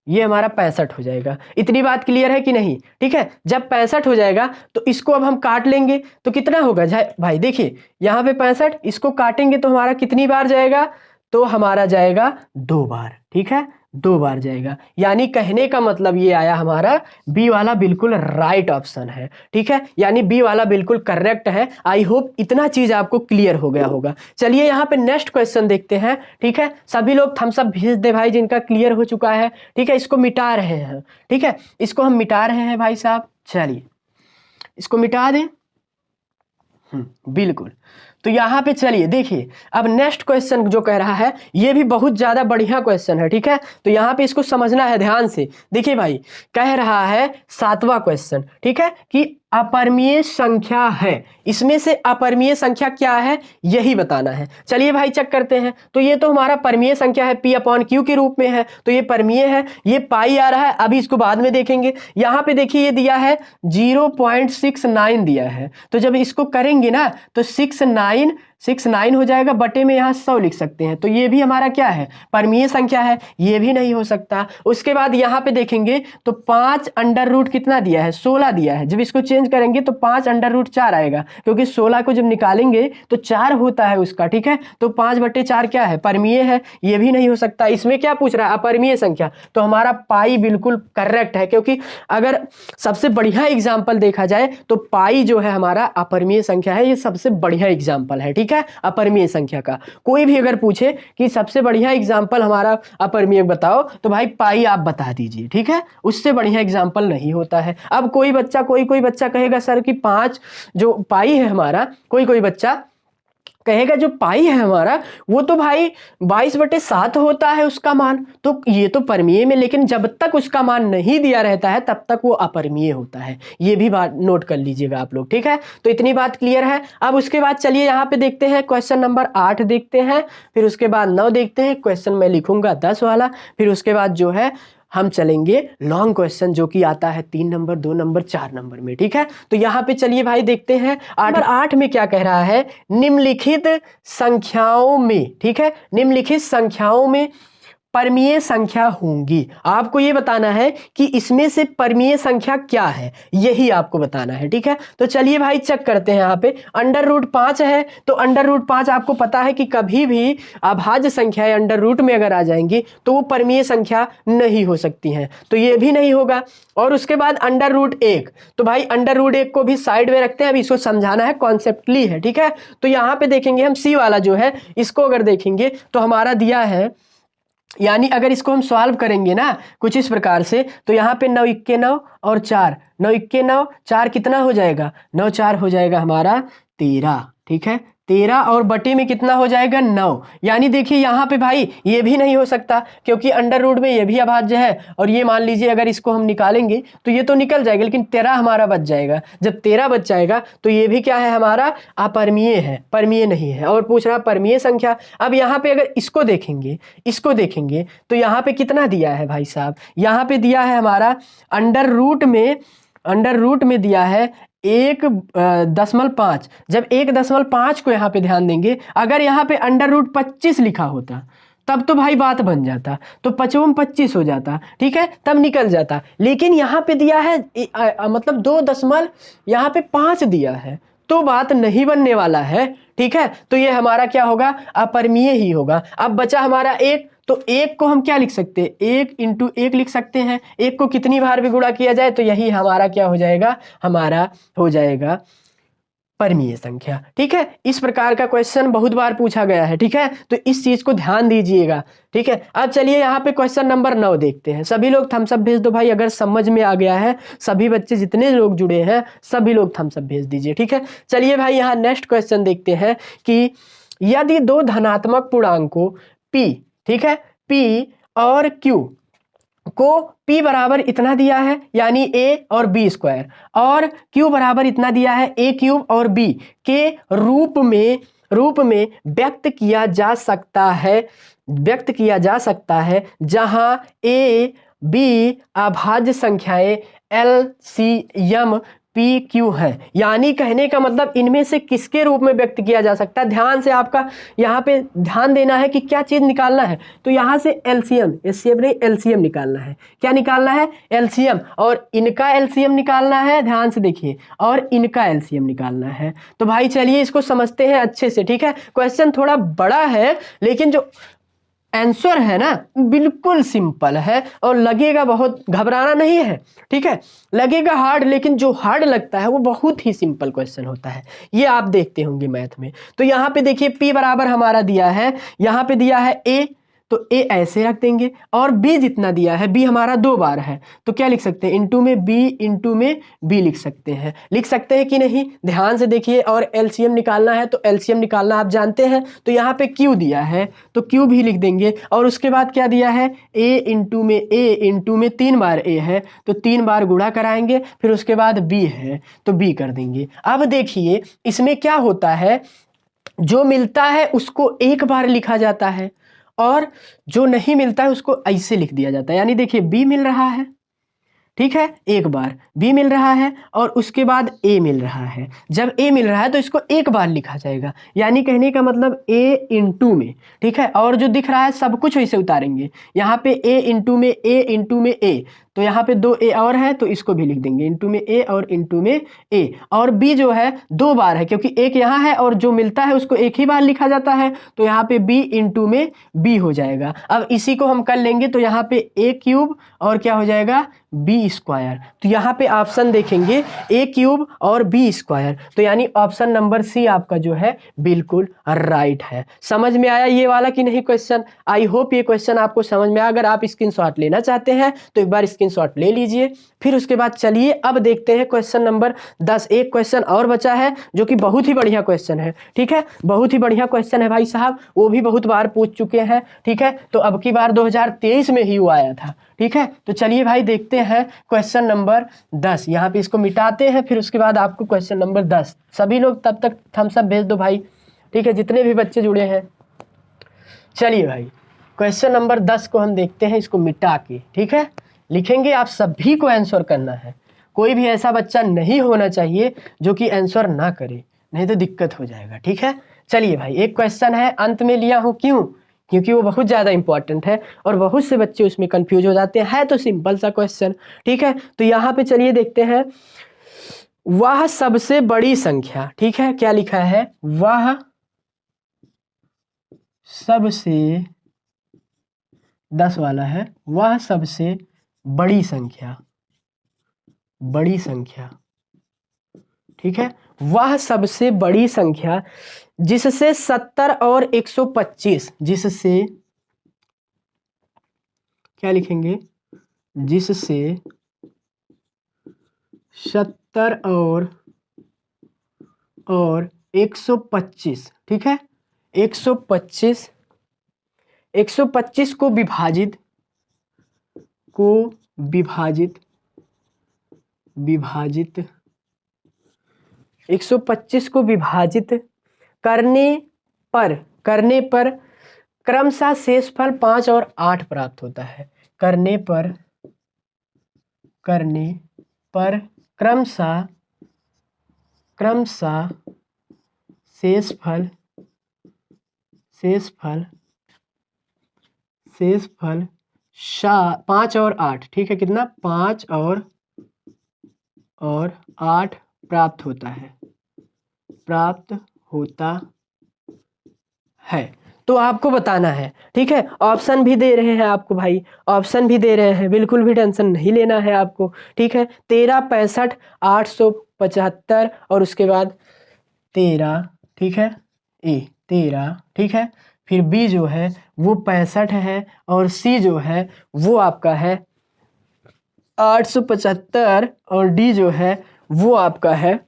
ये हमारा 65 हो जाएगा। इतनी बात क्लियर है कि नहीं। ठीक है, जब 65 हो जाएगा तो इसको अब हम काट लेंगे तो कितना होगा भाई, देखिए यहाँ पे 65, इसको काटेंगे तो हमारा कितनी बार जाएगा, तो हमारा जाएगा 2 बार। ठीक है, 2 बार जाएगा। यानी कहने का मतलब ये आया हमारा बी वाला बिल्कुल राइट ऑप्शन है। ठीक है, यानी बी वाला बिल्कुल करेक्ट है। आई होप इतना चीज आपको क्लियर हो गया होगा। चलिए यहाँ पे नेक्स्ट क्वेश्चन देखते हैं। ठीक है, सभी लोग थम्स अप भेज दे भाई जिनका क्लियर हो चुका है। ठीक है, इसको मिटा रहे हैं। ठीक है, इसको हम मिटा रहे हैं भाई साहब। चलिए इसको मिटा दें। बिल्कुल। तो यहाँ पे चलिए देखिए, अब नेक्स्ट क्वेश्चन जो कह रहा है ये भी बहुत ज़्यादा बढ़िया क्वेश्चन है। ठीक है, तो यहाँ पे इसको समझना है ध्यान से। देखिए भाई, कह रहा है 7वां क्वेश्चन, ठीक है, कि अपरिमेय संख्या है, इसमें से अपरिमेय संख्या क्या है यही बताना है। चलिए भाई चेक करते हैं। तो ये तो हमारा परिमेय संख्या है, P अपॉन Q के रूप में है, तो ये परिमेय है। ये पाई आ रहा है, अभी इसको बाद में देखेंगे। यहाँ पे देखिए ये दिया है 0.69 दिया है, तो जब इसको करेंगे ना तो 69 हो जाएगा, बटे में यहाँ 100 लिख सकते हैं। तो ये भी हमारा क्या है परिमेय संख्या है, ये भी नहीं हो सकता। उसके बाद यहाँ पे देखेंगे तो 5 अंडर रूट कितना दिया है 16 दिया है। जब इसको चेंज करेंगे तो 5 अंडर रूट 4 आएगा, क्योंकि 16 को जब निकालेंगे तो 4 होता है उसका। ठीक है, तो 5/4 क्या है परिमेय है, ये भी नहीं हो सकता। इसमें क्या पूछ रहा है अपरिमेय संख्या, तो हमारा पाई बिल्कुल करेक्ट है, क्योंकि अगर सबसे बढ़िया एग्जाम्पल देखा जाए तो पाई जो है हमारा अपरिमेय संख्या है, ये सबसे बढ़िया एग्जाम्पल है। ठीक है, अपरिमेय संख्या का कोई भी अगर पूछे कि सबसे बढ़िया एग्जाम्पल हमारा अपरिमेय बताओ, तो भाई पाई आप बता दीजिए। ठीक है, उससे बढ़िया एग्जाम्पल नहीं होता है। अब कोई बच्चा कहेगा सर कि 5 जो पाई है हमारा, कोई बच्चा कहेगा जो पाई है हमारा वो तो भाई 22/7 होता है उसका मान, तो ये तो परिमेय में, लेकिन जब तक उसका मान नहीं दिया रहता है तब तक वो अपरिमेय होता है। ये भी बात नोट कर लीजिएगा आप लोग। ठीक है, तो इतनी बात क्लियर है। अब उसके बाद चलिए यहाँ पे देखते हैं क्वेश्चन नंबर 8 देखते हैं, फिर उसके बाद 9 देखते हैं। क्वेश्चन मैं लिखूंगा 10 वाला, फिर उसके बाद जो है हम चलेंगे लॉन्ग क्वेश्चन जो कि आता है 3 नंबर 2 नंबर 4 नंबर में। ठीक है, तो यहाँ पे चलिए भाई देखते हैं 8 में क्या कह रहा है, निम्नलिखित संख्याओं में, ठीक है, निम्नलिखित संख्याओं में परिमेय संख्या होंगी। आपको ये बताना है कि इसमें से परिमेय संख्या क्या है, यही आपको बताना है। ठीक है, तो चलिए भाई चेक करते हैं। यहाँ पे अंडर रूट 5 है, तो अंडर रूट 5 आपको पता है कि कभी भी अभाज्य संख्याएं अंडर रूट में अगर आ जाएंगी तो वो परिमेय संख्या नहीं हो सकती हैं, तो ये भी नहीं होगा। और उसके बाद अंडर रूट 1, तो भाई अंडर रूट 1 को भी साइड में रखते हैं, अभी इसको समझाना है, कॉन्सेप्टली है। ठीक है, तो यहाँ पे देखेंगे हम सी वाला जो है, इसको अगर देखेंगे तो हमारा दिया है, यानी अगर इसको हम सॉल्व करेंगे ना कुछ इस प्रकार से, तो यहाँ पे 9 × 9 और 4, 9 × 9 4 कितना हो जाएगा 9 4 हो जाएगा हमारा 13। ठीक है, 13 और बटे में कितना हो जाएगा 9। यानी देखिए यहाँ पे भाई ये भी नहीं हो सकता, क्योंकि अंडर रूट में ये भी अभाज्य है, और ये मान लीजिए अगर इसको हम निकालेंगे तो ये तो निकल जाएगा, लेकिन 13 हमारा बच जाएगा। जब 13 बच जाएगा तो ये भी क्या है हमारा अपरिमेय है, परिमेय नहीं है। और पूछ रहा परिमेय संख्या। अब यहाँ पे अगर इसको देखेंगे तो यहाँ पे कितना दिया है भाई साहब, यहाँ पे दिया है हमारा अंडर रूट में दिया है 1.5। जब 1.5 को यहाँ पे ध्यान देंगे, अगर यहाँ पे अंडर रूट 25 लिखा होता तब तो भाई बात बन जाता, तो 5 25 हो जाता। ठीक है, तब निकल जाता। लेकिन यहाँ पे दिया है मतलब 2 यहाँ पे 5 दिया है, तो बात नहीं बनने वाला है। ठीक है, तो ये हमारा क्या होगा अपरिमेय ही होगा। अब बचा हमारा 1, तो एक को हम क्या लिख सकते हैं, 1 इंटू 1 लिख सकते हैं। एक को कितनी बार भी गुणा किया जाए तो यही हमारा क्या हो जाएगा, हमारा हो जाएगा परमीय संख्या। ठीक है, इस प्रकार का क्वेश्चन बहुत बार पूछा गया है। ठीक है, तो इस चीज को ध्यान दीजिएगा। ठीक है, अब चलिए यहाँ पे क्वेश्चन नंबर 9 देखते हैं। सभी लोग थम्स अप भेज दो भाई अगर समझ में आ गया है। सभी बच्चे जितने लोग जुड़े हैं सभी लोग थम्स अप भेज दीजिए। ठीक है, चलिए भाई यहाँ नेक्स्ट क्वेश्चन देखते हैं कि यदि दो धनात्मक पूर्णांकों p, ठीक है, p और q को p बराबर इतना दिया है यानी a और b स्क्वायर, और q बराबर इतना दिया है a क्यूब और b के रूप में व्यक्त किया जा सकता है जहां a b अभाज्य संख्याएं LCM PQ है। यानी कहने का मतलब इनमें से किसके रूप में व्यक्त किया जा सकता है। ध्यान से आपका यहाँ पे ध्यान देना है कि क्या चीज निकालना है। तो यहाँ से LCM, SCM नहीं LCM निकालना है। क्या निकालना है, LCM, और इनका LCM निकालना है। ध्यान से देखिए, और इनका LCM निकालना है। तो भाई चलिए इसको समझते हैं अच्छे से। ठीक है, क्वेश्चन थोड़ा बड़ा है लेकिन जो आंसर है ना बिल्कुल सिंपल है, और लगेगा बहुत, घबराना नहीं है। ठीक है, लगेगा हार्ड लेकिन जो हार्ड लगता है वो बहुत ही सिंपल क्वेश्चन होता है। ये आप देखते होंगे मैथ में। तो यहाँ पे देखिए p बराबर हमारा दिया है, यहाँ पे दिया है a, तो a ऐसे रख देंगे, और b जितना दिया है, b हमारा 2 बार है तो क्या लिख सकते हैं, इंटू में b लिख सकते हैं कि नहीं। ध्यान से देखिए, और एलसीएम निकालना है तो एलसीएम निकालना आप जानते हैं। तो यहाँ पे q दिया है तो q भी लिख देंगे, और उसके बाद क्या दिया है, a इंटू में 3 बार a है तो 3 बार गुणा कराएंगे, फिर उसके बाद b है तो b कर देंगे। अब देखिए इसमें क्या होता है, जो मिलता है उसको एक बार लिखा जाता है, और जो नहीं मिलता है उसको ऐसे लिख दिया जाता है। यानी देखिए b मिल रहा है, ठीक है, एक बार b मिल रहा है, और उसके बाद a मिल रहा है। जब a मिल रहा है तो इसको एक बार लिखा जाएगा। यानी कहने का मतलब a इंटू में, ठीक है, और जो दिख रहा है सब कुछ वैसे उतारेंगे। यहाँ पे a इंटू में a, तो यहाँ पे 2a और है तो इसको भी लिख देंगे, इंटू में a और इंटू में a, और b जो है 2 बार है क्योंकि एक यहाँ है और जो मिलता है उसको एक ही बार लिखा जाता है, तो यहाँ पे b इंटू में b हो जाएगा। अब इसी को हम कर लेंगे तो यहाँ पे a क्यूब और क्या हो जाएगा, b स्क्वायर। तो यहाँ पे ऑप्शन देखेंगे a क्यूब और b स्क्वायर, तो यानी ऑप्शन नंबर सी आपका जो है बिल्कुल राइट है। समझ में आया ये वाला कि नहीं क्वेश्चन। आई होप ये क्वेश्चन आपको समझ में आया। अगर आप स्क्रीनशॉट लेना चाहते हैं तो एक बार स्क्रीनशॉट ले लीजिए। फिर उसके बाद चलिए अब देखते हैं क्वेश्चन नंबर 10। एक क्वेश्चन और बचा है जो कि बहुत ही बढ़िया क्वेश्चन है। ठीक है, बहुत ही बढ़िया क्वेश्चन है भाई साहब, वो भी बहुत बार पूछ चुके हैं। ठीक है, तो अब की बार 2023 में ही वो आया था। ठीक है, तो चलिए भाई देखते हैं क्वेश्चन नंबर 10। यहाँ पे इसको मिटाते हैं, फिर उसके बाद आपको क्वेश्चन नंबर 10। सभी लोग तब तक थम्स अप भेज दो भाई। ठीक है, जितने भी बच्चे जुड़े हैं। चलिए भाई क्वेश्चन नंबर 10 को हम देखते हैं, इसको मिटा के। ठीक है, लिखेंगे, आप सभी को आंसर करना है। कोई भी ऐसा बच्चा नहीं होना चाहिए जो कि आंसर ना करे, नहीं तो दिक्कत हो जाएगा। ठीक है, चलिए भाई एक क्वेश्चन है, अंत में लिया हूँ क्यों, क्योंकि वो बहुत ज़्यादा इंपॉर्टेंट है और बहुत से बच्चे उसमें कंफ्यूज हो जाते हैं। है तो सिंपल सा क्वेश्चन। ठीक है, तो यहाँ पे चलिए देखते हैं, वह सबसे बड़ी संख्या, ठीक है, क्या लिखा है, वह सबसे, 10 वाला है, वह सबसे बड़ी संख्या, ठीक है, वह सबसे बड़ी संख्या जिससे 70 और 125, जिससे क्या लिखेंगे, जिससे 70 और 125, ठीक है, 125 को विभाजित 125 को विभाजित करने पर क्रमशः शेषफल 5 और 8 प्राप्त होता है। करने पर क्रमशः शेषफल 5 और 8, ठीक है, कितना, 5 और 8 प्राप्त होता है। तो आपको बताना है, ठीक है। ऑप्शन भी दे रहे हैं आपको भाई, ऑप्शन भी दे रहे हैं, बिल्कुल भी टेंशन नहीं लेना है आपको, ठीक है। 13, 65, 875 और उसके बाद 13, ठीक है, ए 13, ठीक है। फिर बी जो है वो 65 है और सी जो है वो आपका है 875 और डी जो है वो आपका है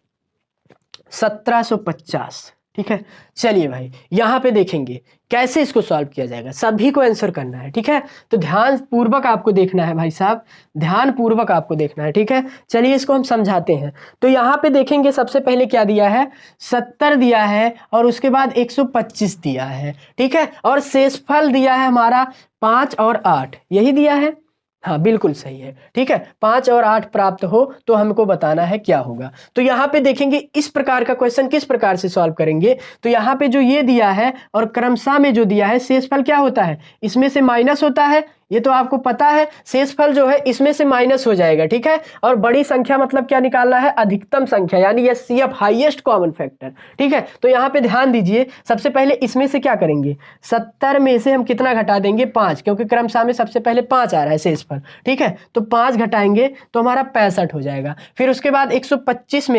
1750, ठीक है। चलिए भाई यहाँ पे देखेंगे कैसे इसको सॉल्व किया जाएगा, सभी को आंसर करना है, ठीक है। तो ध्यान पूर्वक आपको देखना है भाई साहब, ध्यान पूर्वक आपको देखना है, ठीक है। चलिए इसको हम समझाते हैं। तो यहाँ पे देखेंगे सबसे पहले क्या दिया है, 70 दिया है और उसके बाद 125 दिया है, ठीक है। और शेषफल दिया है हमारा 5 और 8, यही दिया है, हाँ बिल्कुल सही है, ठीक है। 5 और 8 प्राप्त हो तो हमको बताना है क्या होगा। तो यहाँ पे देखेंगे इस प्रकार का क्वेश्चन किस प्रकार से सॉल्व करेंगे। तो यहाँ पे जो ये दिया है और क्रमशः में जो दिया है, शेषफल क्या होता है, इसमें से माइनस होता है, ये तो आपको पता है। शेषफल जो है इसमें से माइनस हो जाएगा, ठीक है। और बड़ी संख्या मतलब क्या निकालना है, अधिकतम संख्या, यानी HCF हाईएस्ट कॉमन फैक्टर, ठीक है। तो यहाँ पे ध्यान दीजिए, सबसे पहले इसमें से क्या करेंगे, 70 में से हम कितना घटा देंगे, 5, क्योंकि क्रमशः में सबसे पहले 5 आ रहा है शेषफल, ठीक है। तो 5 घटाएंगे तो हमारा 65 हो जाएगा। फिर उसके बाद 125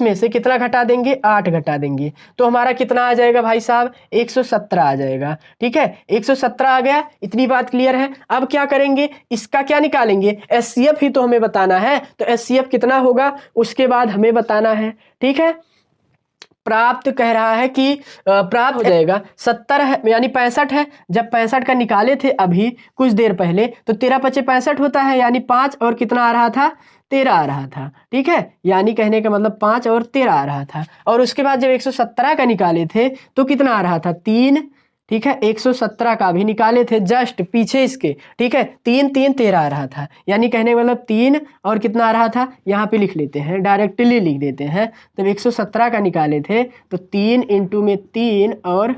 में से कितना घटा देंगे, 8 घटा देंगे, तो हमारा कितना आ जाएगा भाई साहब, 117 आ जाएगा, ठीक है। 117 आ गया, इतनी बात क्लियर है। अब क्या करेंगे, इसका क्या निकालेंगे, HCF ही तो हमें बताना है, तो HCF कितना होगा उसके बाद हमें बताना है, ठीक है। प्राप्त कह रहा है कि प्राप्त हो जाएगा 70 है, यानी 65 है। जब 65 का निकाले थे अभी कुछ देर पहले, तो 13 × 5 = 65 होता है, यानी 5 और कितना आ रहा था, 13 आ रहा था, ठीक है। यानी कहने का मतलब 5 और 13 आ रहा था। और उसके बाद जब 117 का निकाले थे तो कितना आ रहा था, 3, ठीक है। 117 का भी निकाले थे जस्ट पीछे इसके, ठीक है। 3, 3, 13 आ रहा था, यानी कहने का मतलब 3 और कितना आ रहा था, यहाँ पे लिख लेते हैं, डायरेक्टली लिख देते हैं। तब 117 का निकाले थे तो 3 इंटू में 3 और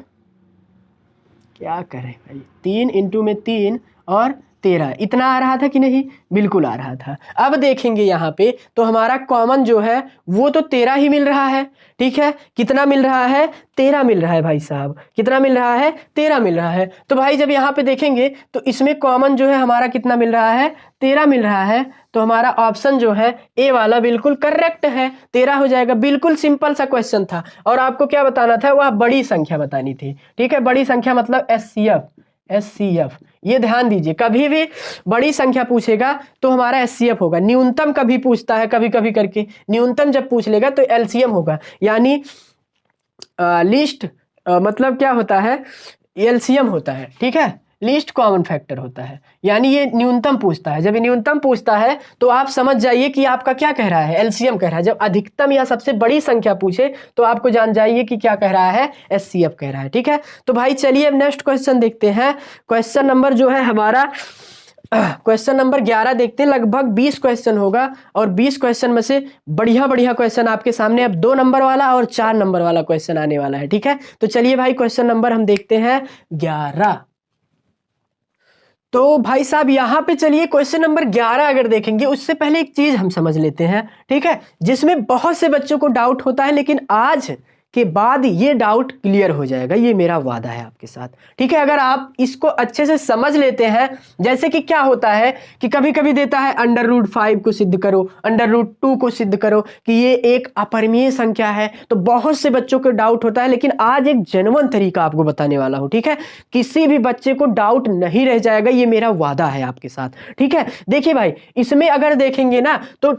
क्या करें भाई, 3 इंटू में 3 और 13, इतना आ रहा था कि नहीं, बिल्कुल आ रहा था। अब देखेंगे यहाँ पे तो हमारा कॉमन जो है वो तो 13 ही मिल रहा है, ठीक है। कितना मिल रहा है, 13 मिल रहा है भाई साहब, कितना मिल रहा है, 13 मिल रहा है। तो भाई जब यहाँ पे देखेंगे तो इसमें कॉमन जो है हमारा कितना मिल रहा है, 13 मिल रहा है। तो हमारा ऑप्शन जो है ए वाला बिल्कुल करेक्ट है, 13 हो जाएगा। बिल्कुल सिंपल सा क्वेश्चन था और आपको क्या बताना था, वह बड़ी संख्या बतानी थी, ठीक है। बड़ी संख्या मतलब HCF, ये ध्यान दीजिए, कभी भी बड़ी संख्या पूछेगा तो हमारा HCF होगा। न्यूनतम कभी पूछता है, कभी कभी करके न्यूनतम जब पूछ लेगा तो LCM होगा, यानी लीस्ट मतलब क्या होता है, LCM होता है, ठीक है, लीस्ट कॉमन फैक्टर होता है, यानी ये न्यूनतम पूछता है। जब ये न्यूनतम पूछता है तो आप समझ जाइए कि आपका क्या कह रहा है, LCM कह रहा है। जब अधिकतम या सबसे बड़ी संख्या पूछे तो आपको जान जाइए कि क्या कह रहा है, HCF कह रहा है, ठीक है। तो भाई चलिए अब नेक्स्ट क्वेश्चन देखते हैं। क्वेश्चन नंबर जो है हमारा क्वेश्चन नंबर 11 देखते हैं। लगभग 20 क्वेश्चन होगा और 20 क्वेश्चन में से बढ़िया बढ़िया क्वेश्चन आपके सामने अब 2 नंबर वाला और 4 नंबर वाला क्वेश्चन आने वाला है, ठीक है। तो चलिए भाई क्वेश्चन नंबर हम देखते हैं 11। तो भाई साहब यहाँ पे चलिए क्वेश्चन नंबर 11 अगर देखेंगे उससे पहले एक चीज हम समझ लेते हैं, ठीक है, जिसमें बहुत से बच्चों को डाउट होता है, लेकिन आज के बाद ये डाउट क्लियर हो जाएगा, ये मेरा वादा है आपके साथ, ठीक है। अगर आप इसको अच्छे से समझ लेते हैं, जैसे कि क्या होता है कि कभी कभी देता है √5 को सिद्ध करो, √2 को सिद्ध करो कि ये एक अपरिमेय संख्या है, तो बहुत से बच्चों को डाउट होता है। लेकिन आज एक जेन्युइन तरीका आपको बताने वाला हूं, ठीक है, किसी भी बच्चे को डाउट नहीं रह जाएगा, ये मेरा वादा है आपके साथ, ठीक है। देखिए भाई इसमें अगर देखेंगे ना तो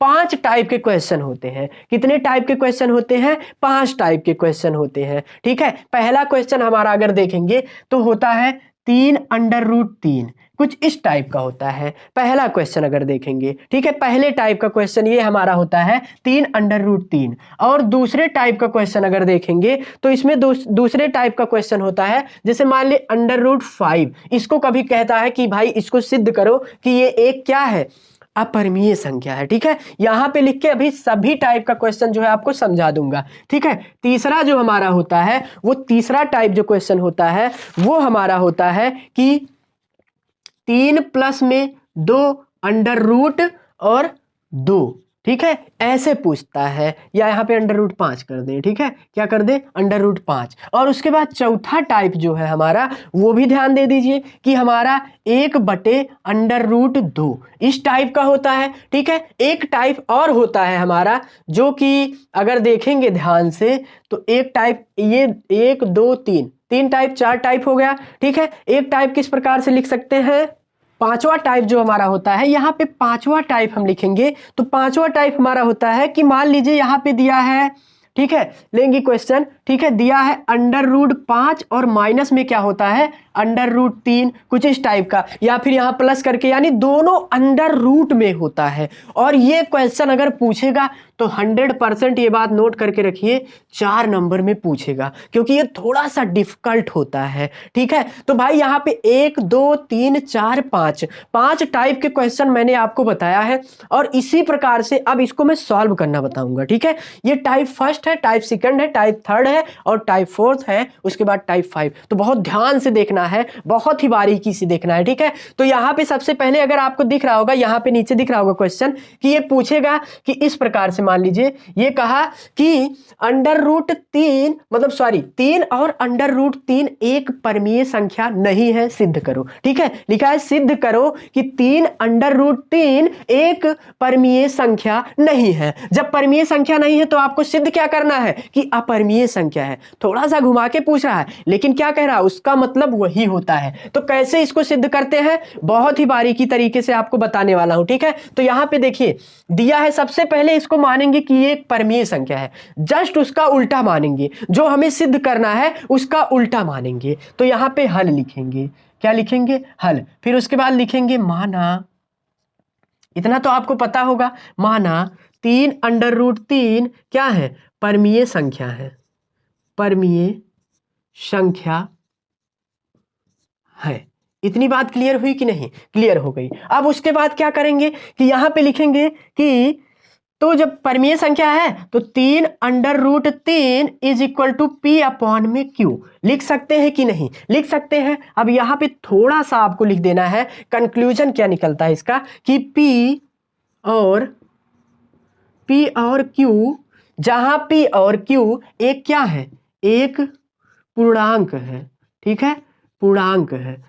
5 टाइप के क्वेश्चन होते हैं। कितने टाइप के क्वेश्चन होते हैं, 5 टाइप के क्वेश्चन होते हैं, ठीक है। पहला क्वेश्चन हमारा अगर देखेंगे तो होता है 3√3, कुछ इस टाइप का होता है पहला क्वेश्चन अगर देखेंगे, ठीक है। पहले टाइप का क्वेश्चन ये हमारा होता है 3√3। और दूसरे टाइप का क्वेश्चन अगर देखेंगे तो इसमें दूसरे टाइप का क्वेश्चन होता है, जैसे मान ली √5, इसको कभी कहता है कि भाई इसको सिद्ध करो कि ये एक क्या है, अपरिमेय संख्या है, ठीक है। यहां पे लिख के अभी सभी टाइप का क्वेश्चन जो है आपको समझा दूंगा, ठीक है। तीसरा जो हमारा होता है, वो तीसरा टाइप जो क्वेश्चन होता है वो हमारा होता है कि 3 + में 2 √ और 2, ठीक है, ऐसे पूछता है, या यहाँ पे √5 कर दें, ठीक है, क्या कर दें, √5। और उसके बाद चौथा टाइप जो है हमारा, वो भी ध्यान दे दीजिए कि हमारा 1/√2 इस टाइप का होता है। ठीक है, एक टाइप और होता है हमारा, जो कि अगर देखेंगे ध्यान से तो एक टाइप, ये 1 2 3 टाइप, 4 टाइप हो गया। ठीक है, एक टाइप किस प्रकार से लिख सकते हैं, पांचवा टाइप जो हमारा होता है, यहाँ पे पांचवा टाइप हम लिखेंगे तो पांचवा टाइप हमारा होता है कि मान लीजिए यहाँ पे दिया है, ठीक है, लेंगे क्वेश्चन, ठीक है, दिया है √5 और माइनस में क्या होता है, √3, कुछ इस टाइप का, या फिर यहाँ प्लस करके, यानी दोनों अंडर रूट में होता है। और ये क्वेश्चन अगर पूछेगा तो 100% ये बात नोट करके रखिए, 4 नंबर में पूछेगा, क्योंकि ये थोड़ा सा डिफिकल्ट होता है। ठीक है, तो भाई यहाँ पे 1 2 3 4 5 टाइप के क्वेश्चन मैंने आपको बताया है, और इसी प्रकार से अब इसको मैं सॉल्व करना बताऊंगा। ठीक है, ये टाइप फर्स्ट है, टाइप सेकंड है, टाइप थर्ड है और टाइप फोर्थ है, उसके बाद टाइप 5। तो बहुत ध्यान से देखना है, बहुत ही बारीकी से देखना है। ठीक है, तो यहाँ पे सबसे पहले अगर आपको दिख रहा होगा, यहाँ पे नीचे दिख रहा होगा क्वेश्चन, कि ये पूछेगा कि इस प्रकार से, मान लीजिए ये कहा कि √3 मतलब सॉरी 3 और √3 एक परमीय संख्या नहीं है, सिद्ध करो। ठीक है, लिखा है सिद्ध करो कि 3 √3 एक परमीय संख्या नहीं है। जब परमीय संख्या नहीं है तो आपको सिद्ध क्या करना है कि अपरमीय संख्या है। थोड़ा सा घुमा के पूछ रहा है, लेकिन क्या कह रहा है, उसका मतलब वही होता है। तो कैसे इसको सिद्ध करते हैं, बहुत ही बारीकी तरीके से आपको बताने वाला हूं। ठीक है, तो यहां पे देखिए दिया है, सबसे पहले इसको मानेंगे कि ये एक परमीय संख्या है, जस्ट उसका उल्टा मानेंगे, जो हमें सिद्ध करना है उसका उल्टा मानेंगे। तो यहां पे हल लिखेंगे, क्या लिखेंगे, हल। फिर उसके बाद लिखेंगे माना, इतना तो आपको पता होगा, माना 3 √3 क्या है, परमीय संख्या है, परमीय संख्या है। इतनी बात क्लियर हुई कि नहीं, क्लियर हो गई। अब उसके बाद क्या करेंगे कि यहां पे लिखेंगे कि तो जब परमीय संख्या है तो 3 √3 इज इक्वल टू P/Q लिख सकते हैं कि नहीं, लिख सकते हैं। अब यहां पे थोड़ा सा आपको लिख देना है, कंक्लूजन क्या निकलता है इसका कि P और Q, जहां P और Q एक क्या है, एक पूर्णांक है। ठीक है, पूर्णांक है।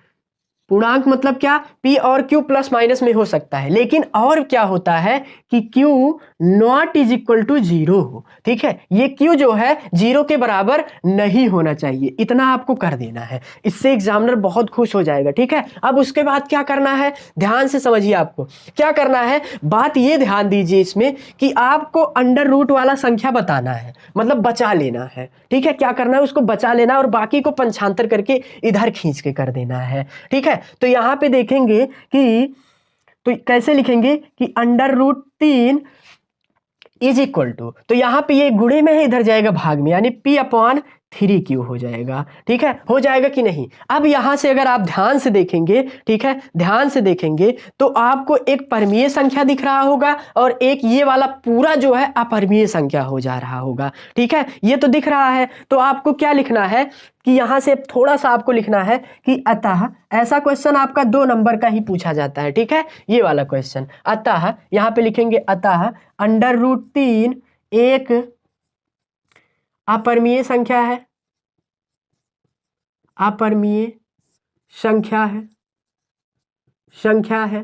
पूर्णांक मतलब क्या, P और Q प्लस माइनस में हो सकता है, लेकिन और क्या होता है कि Q not is equal to 0 हो। ठीक है, ये Q जो है 0 के बराबर नहीं होना चाहिए, इतना आपको कर देना है, इससे एग्जामिनर बहुत खुश हो जाएगा। ठीक है, अब उसके बाद क्या करना है, ध्यान से समझिए, आपको क्या करना है, बात ये ध्यान दीजिए इसमें कि आपको अंडर रूट वाला संख्या बताना है, मतलब बचा लेना है। ठीक है, क्या करना है, उसको बचा लेना और बाकी को पंचांतर करके इधर खींच के कर देना है। ठीक है, तो यहां पे देखेंगे कि तो कैसे लिखेंगे कि √3 इज इक्वल टू, तो यहां पे ये गुणे में है, इधर जाएगा भाग में, यानी P/3Q हो जाएगा। ठीक है, हो जाएगा कि नहीं। अब यहां से अगर आप ध्यान से देखेंगे, ठीक है, ध्यान से देखेंगे तो आपको एक परमीय संख्या दिख रहा होगा और एक ये वाला पूरा जो है अपरमीय संख्या हो जा रहा होगा। ठीक है, ये तो दिख रहा है, तो आपको क्या लिखना है कि यहां से थोड़ा सा आपको लिखना है कि अतः, ऐसा क्वेश्चन आपका 2 नंबर का ही पूछा जाता है। ठीक है, ये वाला क्वेश्चन, अतः यहां पे लिखेंगे अतः √3 एक अपरमीय संख्या है, अपरमीय संख्या है, संख्या है,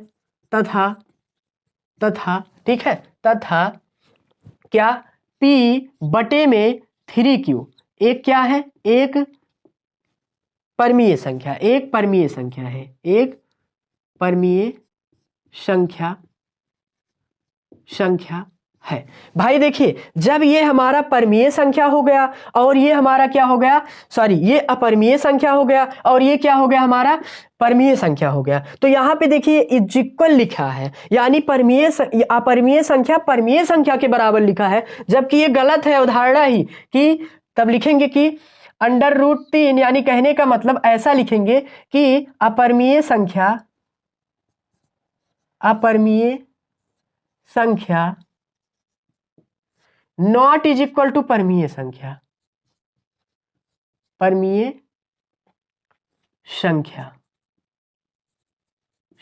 तथा तथा ठीक है, तथा क्या P/3Q एक क्या है, एक परमीय संख्या, एक परमीय संख्या है, एक परमीय संख्या संख्या है। भाई देखिए, जब ये हमारा परमीय संख्या हो गया और ये हमारा क्या हो गया, सॉरी ये अपरमीय संख्या हो गया और ये क्या हो गया, हमारा परमीय संख्या हो गया, तो यहां पे देखिए इज इक्वल लिखा है, यानी अपरमीय संख्या परमीय संख्या के बराबर लिखा है, जबकि ये गलत है अवधारणा ही, कि तब लिखेंगे कि √3, यानी कहने का मतलब ऐसा लिखेंगे कि अपरमीय संख्या, अपरमीय संख्या नॉट इज इक्वल टू परमीय संख्या, परमीय संख्या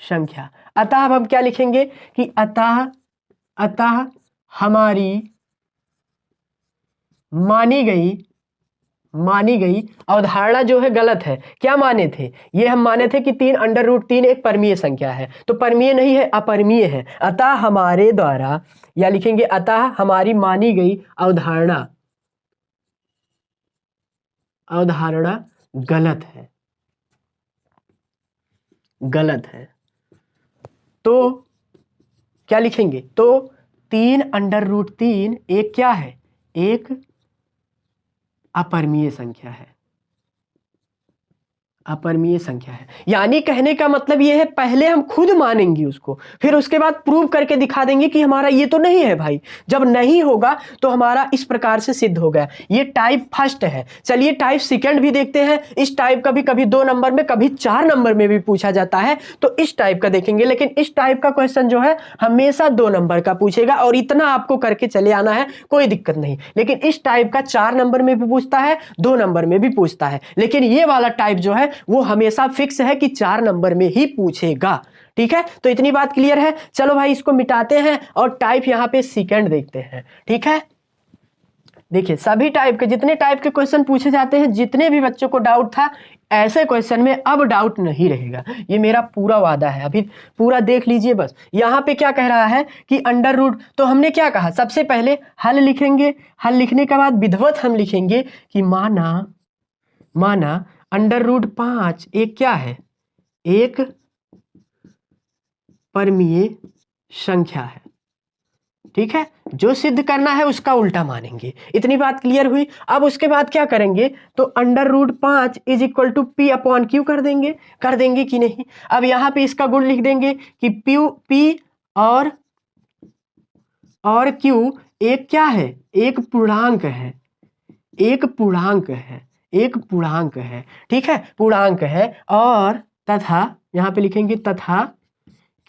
संख्या। अतः अब हम क्या लिखेंगे कि अतः हमारी मानी गई अवधारणा जो है गलत है। क्या माने थे? ये हम माने थे कि 3√3 एक परमीय संख्या है, तो परमीय नहीं है, अपरमीय है। अतः हमारे द्वारा, या लिखेंगे अतः हमारी मानी गई अवधारणा गलत है, गलत है। तो क्या लिखेंगे? तो 3√3 एक क्या है? एक अपरमीय संख्या है, अपरमीय संख्या है। यानी कहने का मतलब ये है, पहले हम खुद मानेंगे उसको, फिर उसके बाद प्रूव करके दिखा देंगे कि हमारा ये तो नहीं है भाई। जब नहीं होगा तो हमारा इस प्रकार से सिद्ध हो गया। ये टाइप फर्स्ट है। चलिए टाइप सेकंड भी देखते हैं। इस टाइप का भी कभी 2 नंबर में, कभी 4 नंबर में भी पूछा जाता है, तो इस टाइप का देखेंगे। लेकिन इस टाइप का क्वेश्चन जो है हमेशा 2 नंबर का पूछेगा, और इतना आपको करके चले आना है, कोई दिक्कत नहीं। लेकिन इस टाइप का 4 नंबर में भी पूछता है, 2 नंबर में भी पूछता है। लेकिन ये वाला टाइप जो है वो हमेशा फिक्स है कि 4 नंबर में ही पूछेगा। ठीक है, तो इतनी बात क्लियर है। चलो भाई इसको मिटाते हैं और टाइप यहां पे सेकंड देखते हैं। ठीक है, देखिए सभी टाइप के, जितने टाइप के क्वेश्चन पूछे जाते हैं, जितने भी बच्चों को डाउट था, ऐसे क्वेश्चन में अब डाउट नहीं रहेगा, ये मेरा पूरा वादा है। अभी पूरा देख लीजिए बस। यहां पे क्या कह रहा है कि अंडर रूट, तो हमने क्या कहा, सबसे पहले हल लिखेंगे, हल लिखने के बाद विधिवत हम लिखेंगे कि माना √5 एक क्या है? एक परमीय संख्या है। ठीक है, जो सिद्ध करना है उसका उल्टा मानेंगे। इतनी बात क्लियर हुई। अब उसके बाद क्या करेंगे, तो √5 = P/Q कर देंगे कि नहीं? अब यहां पे इसका गुण लिख देंगे कि P और Q एक क्या है? एक पूर्णांक है, एक पूर्णांक है, एक पूर्णांक है। ठीक है, पूर्णांक है। और तथा, यहां पे लिखेंगे तथा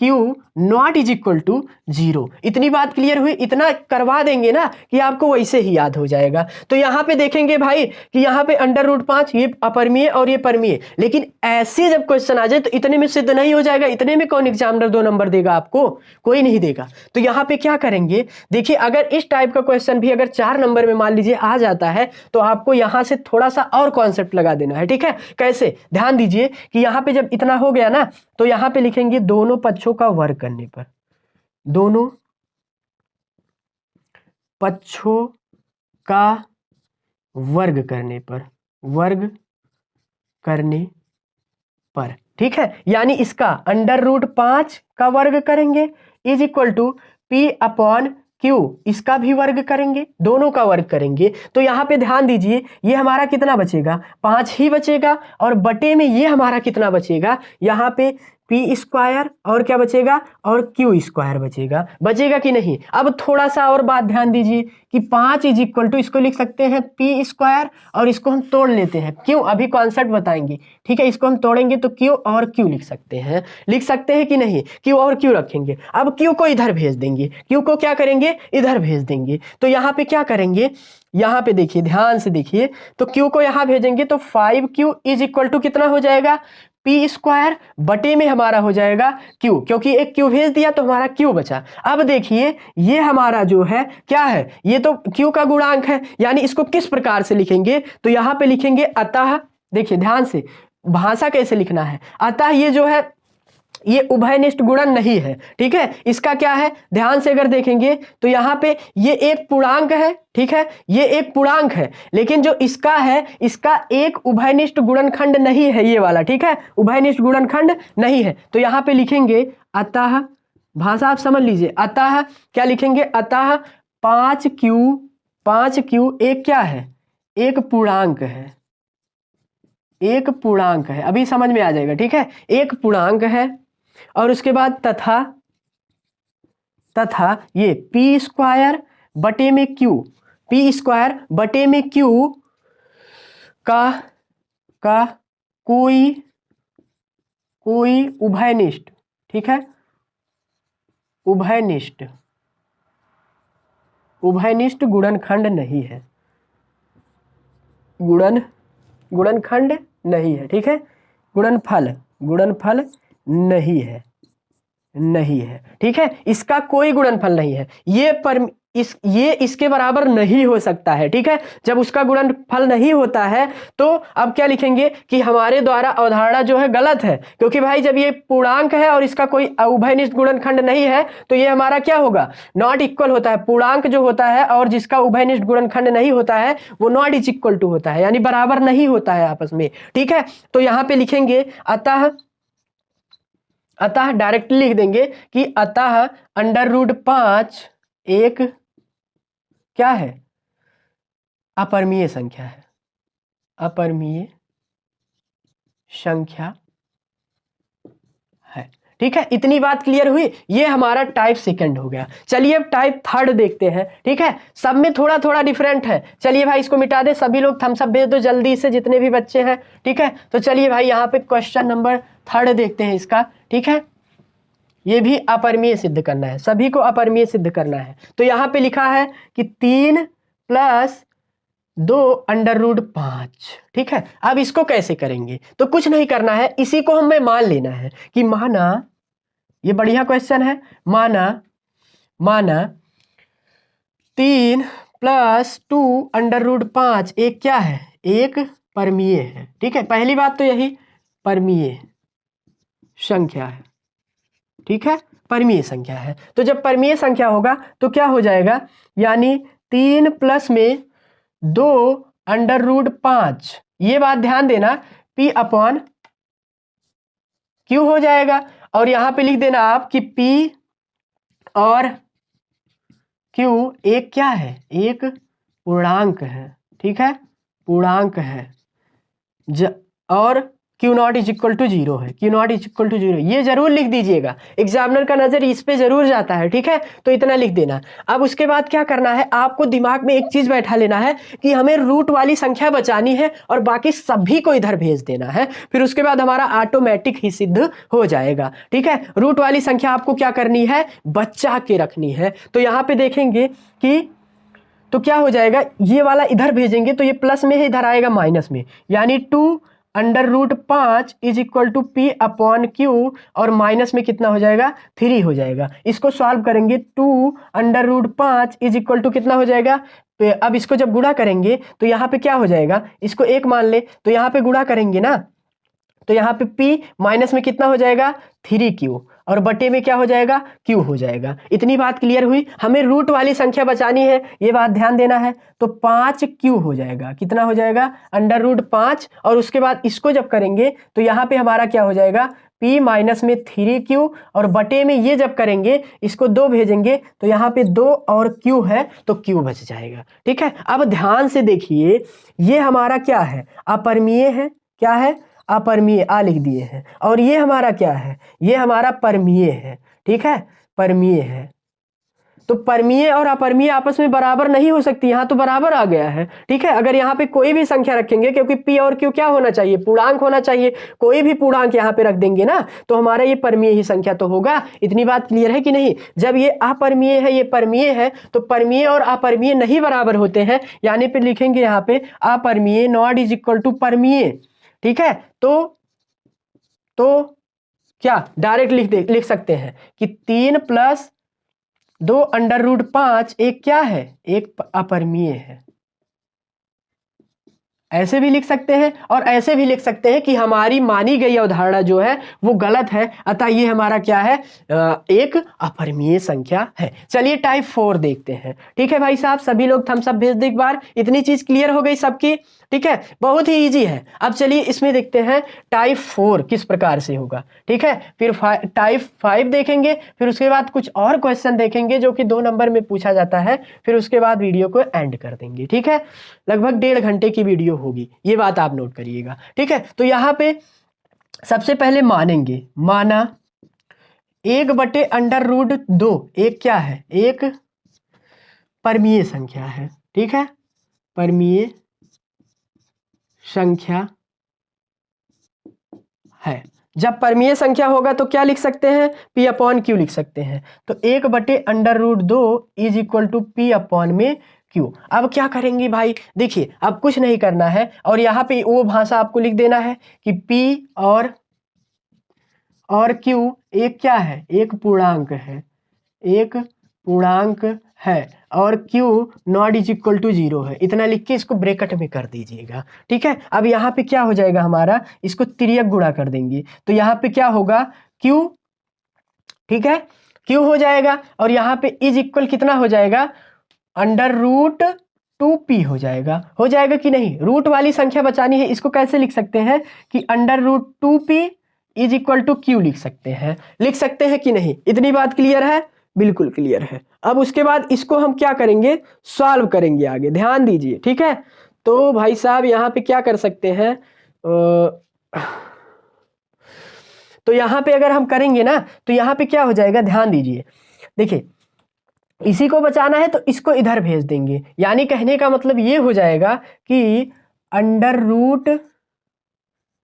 Q ≠ 0। इतनी बात क्लियर हुई। इतना करवा देंगे ना कि आपको वैसे ही याद हो जाएगा। तो यहां पे देखेंगे भाई कि यहां पे √5 ये अपरमीय और ये परमीय, लेकिन ऐसे जब क्वेश्चन आ जाए तो इतने में सिद्ध नहीं हो जाएगा। इतने में कौन एग्जामिनर 2 नंबर देगा आपको? कोई नहीं देगा। तो यहां पे क्या करेंगे, देखिए अगर इस टाइप का क्वेश्चन भी अगर 4 नंबर में मान लीजिए आ जाता है, तो आपको यहां से थोड़ा सा और कॉन्सेप्ट लगा देना है। ठीक है, कैसे? ध्यान दीजिए कि यहां पे जब इतना हो गया ना, तो यहां पे लिखेंगे दोनों पक्षों का वर्ग करने पर, दोनों पक्षों का वर्ग करने पर, ठीक है। यानी इसका √5 का वर्ग करेंगे = P/Q, इसका भी वर्ग करेंगे, दोनों का वर्ग करेंगे। तो यहां पे ध्यान दीजिए, ये हमारा कितना बचेगा? 5 ही बचेगा। और बटे में ये हमारा कितना बचेगा? यहां पे P² और क्या बचेगा? और Q² बचेगा कि नहीं? अब थोड़ा सा और बात ध्यान दीजिए कि 5 = इसको लिख सकते हैं P² और इसको हम तोड़ लेते हैं। क्यों? अभी कॉन्सेप्ट बताएंगे। ठीक है, इसको हम तोड़ेंगे तो Q और Q लिख सकते हैं कि नहीं? Q और Q रखेंगे। अब Q को इधर भेज देंगे, Q को क्या करेंगे? इधर भेज देंगे। तो यहाँ पे क्या करेंगे, यहाँ पे देखिए, ध्यान से देखिए, तो Q को यहाँ भेजेंगे तो 5Q = कितना हो जाएगा? P² बटे में हमारा हो जाएगा Q, क्योंकि एक Q भेज दिया तो हमारा Q बचा। अब देखिए ये हमारा जो है क्या है? ये तो Q का गुणांक है। यानी इसको किस प्रकार से लिखेंगे? तो यहाँ पे लिखेंगे अतः, देखिए ध्यान से भाषा कैसे लिखना है। अतः ये जो है ये उभयनिष्ठ गुणन नहीं है। ठीक है, इसका क्या है? ध्यान से अगर देखेंगे तो यहाँ पे ये एक पूर्णांक है। ठीक है, ये एक पूर्णांक है, लेकिन जो इसका है, इसका एक उभयनिष्ठ गुणनखंड नहीं है, ये वाला। ठीक है, उभयनिष्ठ गुणनखंड नहीं है। तो यहाँ पे लिखेंगे अतः, भाषा आप समझ लीजिए, अतः क्या लिखेंगे? अतः 5Q एक क्या है? एक पूर्णांक है, एक पूर्णांक है। अभी समझ में आ जाएगा। ठीक है, एक पूर्णांक है। और उसके बाद तथा ये P² बटे में Q, P² बटे में Q का कोई उभयनिष्ठ, ठीक है, उभयनिष्ठ गुणनखंड नहीं है, गुणनखंड नहीं है। ठीक है, गुणनफल नहीं है। ठीक है, इसका कोई गुणनफल नहीं है। ये इसके बराबर नहीं हो सकता है, ठीक है। जब उसका गुणनफल नहीं होता है तो अब क्या लिखेंगे कि हमारे द्वारा अवधारणा जो है गलत है, क्योंकि भाई जब ये पूर्णांक है और इसका कोई उभयनिष्ठ गुणनखंड नहीं है तो ये हमारा क्या होगा, नॉट इक्वल होता है। पूर्णांक जो होता है और जिसका उभयनिष्ठ गुणनखंड नहीं होता है वो नॉट इज इक्वल टू होता है, यानी बराबर नहीं होता है आपस में, ठीक है। तो यहां पे लिखेंगे अतः डायरेक्टली लिख देंगे कि अतः √5 एक क्या है, अपरिमेय संख्या है, अपरिमेय संख्या है, ठीक है। इतनी बात क्लियर हुई। ये हमारा टाइप सेकंड हो गया। चलिए अब टाइप थर्ड देखते हैं, ठीक है। सब में थोड़ा थोड़ा डिफरेंट है। चलिए भाई इसको मिटा दे, सभी लोग थम्स अप भेज दो जल्दी से, जितने भी बच्चे हैं, ठीक है। तो चलिए भाई यहाँ पे क्वेश्चन नंबर थर्ड देखते हैं इसका, ठीक है। ये भी अपरिमेय सिद्ध करना है, सभी को अपरिमेय सिद्ध करना है। तो यहाँ पे लिखा है कि 3 + 2 √5, ठीक है। अब इसको कैसे करेंगे, तो कुछ नहीं करना है, इसी को हमें मान लेना है कि माना, ये बढ़िया क्वेश्चन है, माना 3 + 2 √5 एक क्या है, एक परमीय है, ठीक है। पहली बात तो यही परमीय संख्या है, ठीक है, परमीय संख्या है। तो जब परमीय संख्या होगा तो क्या हो जाएगा, यानी 3 प्लस में 2 √5, ये बात ध्यान देना, P/Q हो जाएगा। और यहां पे लिख देना आप कि P और Q एक क्या है, एक पूर्णांक है, ठीक है, पूर्णांक है। और Q0 = 0 है, Q0 = 0, ये जरूर लिख दीजिएगा, एग्जामिनर का नजर इस पे जरूर जाता है, ठीक है। तो इतना लिख देना। अब उसके बाद क्या करना है, आपको दिमाग में एक चीज बैठा लेना है कि हमें रूट वाली संख्या बचानी है और बाकी सभी को इधर भेज देना है, फिर उसके बाद हमारा ऑटोमेटिक ही सिद्ध हो जाएगा, ठीक है। रूट वाली संख्या आपको क्या करनी है, बचा के रखनी है। तो यहाँ पे देखेंगे कि तो क्या हो जाएगा, ये वाला इधर भेजेंगे तो ये प्लस में है, इधर आएगा माइनस में, यानी 2 √5 = P/Q, और माइनस में कितना हो जाएगा, 3 हो जाएगा। इसको सॉल्व करेंगे, 2 √5 = कितना हो जाएगा, अब इसको जब गुणा करेंगे तो यहाँ पे क्या हो जाएगा, इसको एक मान ले तो यहाँ पे गुणा करेंगे ना, तो यहाँ पे P माइनस में कितना हो जाएगा, 3Q, और बटे में क्या हो जाएगा, Q हो जाएगा। इतनी बात क्लियर हुई। हमें रूट वाली संख्या बचानी है, ये बात ध्यान देना है। तो 5Q हो जाएगा, कितना हो जाएगा, √5, और उसके बाद इसको जब करेंगे तो यहाँ पे हमारा क्या हो जाएगा, P माइनस में 3Q, और बटे में ये जब करेंगे इसको 2 भेजेंगे तो यहाँ पे 2 और Q है तो Q बच जाएगा, ठीक है। अब ध्यान से देखिए, ये हमारा क्या है, अपरिमेय है, क्या है, अपरिमेय, आ लिख दिए हैं। और ये हमारा क्या है, ये हमारा परमीय है, ठीक है, परमीय है। तो परमीय और अपरिमेय आपस में बराबर नहीं हो सकती, यहां तो बराबर आ गया है, ठीक है। अगर यहाँ पे कोई भी संख्या रखेंगे, क्योंकि P और Q क्या होना चाहिए, पूर्णांक होना चाहिए, कोई भी पूर्णांक यहाँ पे रख देंगे ना तो हमारा ये परमीय ही संख्या तो होगा। इतनी बात क्लियर है कि नहीं। जब ये अपरिमेय है, ये परमीय है, तो परमीय और अपरिमेय नहीं बराबर होते हैं, यानी पे लिखेंगे यहाँ पे अपरिमेय नॉट इज इक्वल टू परमीय, ठीक है। तो क्या डायरेक्ट लिख सकते हैं कि 3 + 2 √5 एक क्या है, एक अपरिमेय है। ऐसे भी लिख सकते हैं और ऐसे भी लिख सकते हैं कि हमारी मानी गई अवधारणा जो है वो गलत है, अतः ये हमारा क्या है, एक अपरिमेय संख्या है। चलिए टाइप 4 देखते हैं, ठीक है भाई साहब, सभी लोग थम्स अप भेज दे एक बार। इतनी चीज क्लियर हो गई सबकी, ठीक है, बहुत ही इजी है। अब चलिए इसमें देखते हैं टाइप 4 किस प्रकार से होगा, ठीक है। फिर टाइप 5 देखेंगे, फिर उसके बाद कुछ और क्वेश्चन देखेंगे जो कि 2 नंबर में पूछा जाता है, फिर उसके बाद वीडियो को एंड कर देंगे, ठीक है। लगभग 1.5 घंटे की वीडियो होगी, ये बात आप नोट करिएगा, ठीक है। तो यहाँ पे सबसे पहले मानेंगे, माना 1/√2 एक क्या है, एक परमीय संख्या है, ठीक है, परमीय संख्या है। जब परमीय संख्या होगा तो क्या लिख सकते हैं, P/Q लिख सकते हैं। तो 1/√2 = P/Q। अब क्या करेंगे भाई, देखिए अब कुछ नहीं करना है, और यहाँ पे वो भाषा आपको लिख देना है कि P और Q एक क्या है, एक पूर्णांक है, एक पूर्णांक है और Q not is equal to 0 है, इतना लिख के इसको ब्रैकेट में कर दीजिएगा। ठीक है, अब यहाँ पे क्या हो जाएगा हमारा, इसको तिर्यक गुणा कर देंगे तो यहाँ पे क्या होगा Q, ठीक है, Q हो जाएगा और यहाँ पे इज इक्वल कितना हो जाएगा, अंडर रूट 2p हो जाएगा कि नहीं। रूट वाली संख्या बचानी है, इसको कैसे लिख सकते हैं कि under root 2p is equal to Q लिख सकते हैं कि नहीं। इतनी बात क्लियर है, बिल्कुल क्लियर है। अब उसके बाद इसको हम क्या करेंगे, सॉल्व करेंगे आगे, ध्यान दीजिए। ठीक है, तो भाई साहब यहाँ पे क्या कर सकते हैं, तो यहाँ पे अगर हम करेंगे ना तो यहाँ पे क्या हो जाएगा, ध्यान दीजिए। देखिए इसी को बचाना है तो इसको इधर भेज देंगे, यानी कहने का मतलब ये हो जाएगा कि अंडर रूट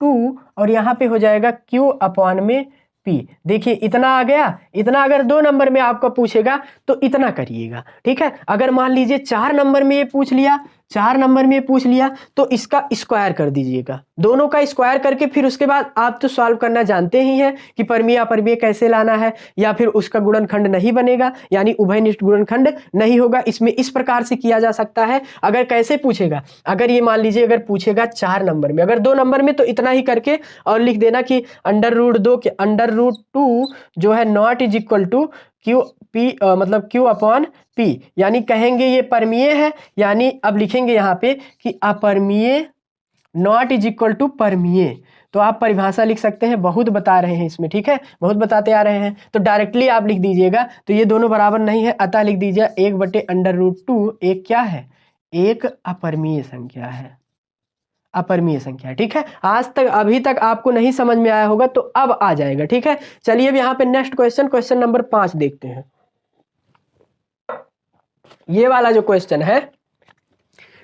2 और यहाँ पे हो जाएगा Q अपॉन में P। देखिए इतना आ गया, इतना अगर 2 नंबर में आपको पूछेगा तो इतना करिएगा। ठीक है, अगर मान लीजिए 4 नंबर में ये पूछ लिया, 4 नंबर में पूछ लिया तो इसका स्क्वायर कर दीजिएगा, दोनों का स्क्वायर करके फिर उसके बाद आप तो सॉल्व करना जानते ही हैं कि परमीय अपरमीय कैसे लाना है, या फिर उसका गुणनखंड नहीं बनेगा, यानी उभयनिष्ठ गुणनखंड नहीं होगा। इसमें इस प्रकार से किया जा सकता है। अगर कैसे पूछेगा, अगर ये मान लीजिए अगर पूछेगा 4 नंबर में, अगर 2 नंबर में तो इतना ही करके और लिख देना कि अंडर रूट 2 के अंडर रूट 2 जो है not is equal to Q P मतलब Q अपॉन P, यानी कहेंगे ये परमीय है, यानी अब लिखेंगे यहाँ पे कि अपरमीय नॉट इज इक्वल टू परमीय। तो आप परिभाषा लिख सकते हैं, बहुत बता रहे हैं इसमें। ठीक है, बहुत बताते आ रहे हैं तो डायरेक्टली आप लिख दीजिएगा। तो ये दोनों बराबर नहीं है, अतः लिख दीजिए 1/√2 एक क्या है, एक अपरमीय संख्या है, अपरमीय संख्या। ठीक है, आज तक अभी तक आपको नहीं समझ में आया होगा तो अब आ जाएगा। ठीक है, चलिए अब यहाँ पे नेक्स्ट क्वेश्चन नंबर 5 देखते हैं। ये वाला जो क्वेश्चन है,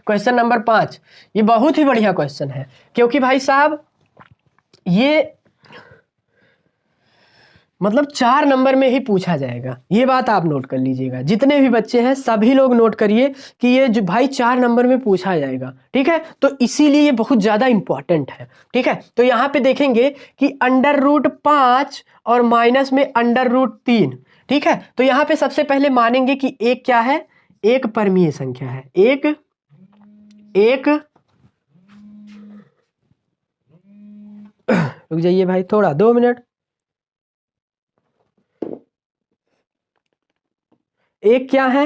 क्वेश्चन नंबर 5, ये बहुत ही बढ़िया क्वेश्चन है, क्योंकि भाई साहब ये मतलब 4 नंबर में ही पूछा जाएगा। ये बात आप नोट कर लीजिएगा, जितने भी बच्चे हैं सभी लोग नोट करिए कि ये जो भाई 4 नंबर में पूछा जाएगा। ठीक है, तो इसीलिए ये बहुत ज़्यादा इंपॉर्टेंट है। ठीक है, तो यहाँ पे देखेंगे कि अंडर रूट 5 और माइनस में अंडर रूट 3। ठीक है, तो यहाँ पे सबसे पहले मानेंगे कि एक क्या है, एक परमीय संख्या है, एक रुक जाइए भाई थोड़ा 2 मिनट। एक क्या है,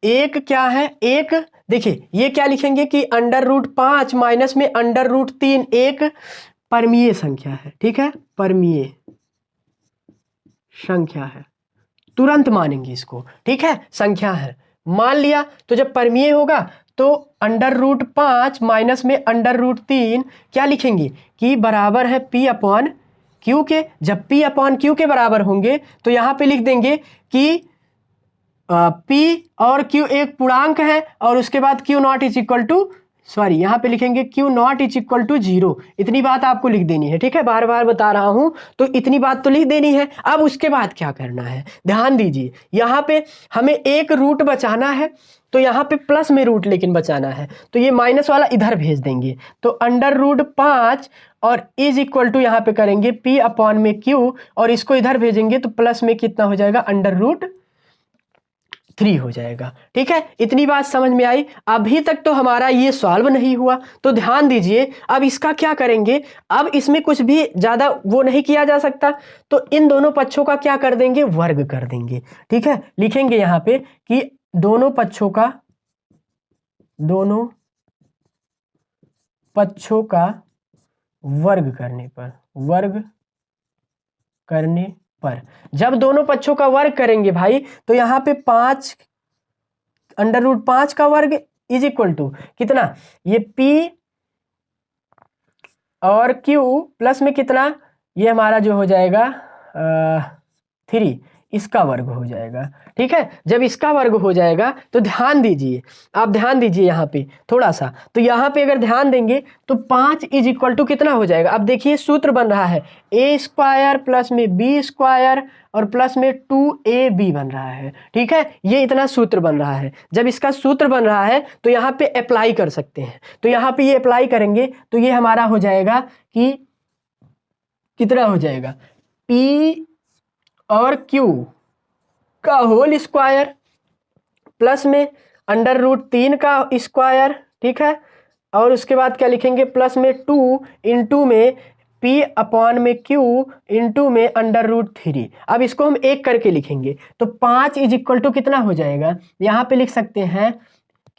एक क्या है, एक देखिए ये क्या लिखेंगे कि अंडर रूट 5 माइनस में अंडर रूट 3 एक परमीय संख्या है। ठीक है, परमीय संख्या है, तुरंत मानेंगे इसको। ठीक है, संख्या है, मान लिया। तो जब परमीय होगा तो अंडर रूट 5 माइनस में अंडर रूट 3 क्या लिखेंगे कि बराबर है P अपॉन Q के। जब P अपॉन Q के बराबर होंगे तो यहाँ पे लिख देंगे कि P और Q एक पूर्णांक है और उसके बाद Q not is equal to, sorry यहाँ पे लिखेंगे Q not is equal to 0। इतनी बात आपको लिख देनी है। ठीक है, बार बार बता रहा हूं तो इतनी बात तो लिख देनी है। अब उसके बाद क्या करना है, ध्यान दीजिए, यहाँ पे हमें एक रूट बचाना है तो यहाँ पे प्लस में रूट लेकिन बचाना है, तो ये माइनस वाला इधर भेज देंगे। तो अंडर रूट 5 और इज इक्वल टू यहाँ पे करेंगे P अपॉन में Q और इसको इधर भेजेंगे तो प्लस में कितना हो जाएगा, अंडर रूट 3 हो जाएगा। ठीक है, इतनी बात समझ में आई। अभी तक तो हमारा ये सॉल्व नहीं हुआ, तो ध्यान दीजिए अब इसका क्या करेंगे। अब इसमें कुछ भी ज़्यादा वो नहीं किया जा सकता, तो इन दोनों पक्षों का क्या कर देंगे, वर्ग कर देंगे। ठीक है, लिखेंगे यहाँ पे कि दोनों पक्षों का वर्ग करने पर जब दोनों पक्षों का वर्ग करेंगे भाई तो यहाँ पे 5 अंडर रूट 5 का वर्ग इज इक्वल टू कितना, ये P और Q प्लस में कितना, ये हमारा जो हो जाएगा 3, इसका वर्ग हो जाएगा। ठीक है, जब इसका वर्ग हो जाएगा तो ध्यान दीजिए, आप ध्यान दीजिए यहाँ पे थोड़ा सा, तो यहाँ पे अगर ध्यान देंगे तो 5 इज इक्वल टू कितना हो जाएगा। अब देखिए सूत्र बन रहा है a² प्लस में b² और प्लस में 2ab बन रहा है। ठीक है, ये इतना सूत्र बन रहा है। जब इसका सूत्र बन रहा है तो यहाँ पे अप्लाई कर सकते हैं, तो यहाँ पे ये अप्लाई करेंगे तो ये हमारा हो जाएगा कि कितना हो जाएगा, P और Q का होल स्क्वायर प्लस में √3 का स्क्वायर, ठीक है, और उसके बाद क्या लिखेंगे, प्लस में 2 इंटू में P अपॉन में Q इंटू में √3। अब इसको हम एक करके लिखेंगे तो 5 इज इक्वल टू कितना हो जाएगा, यहाँ पे लिख सकते हैं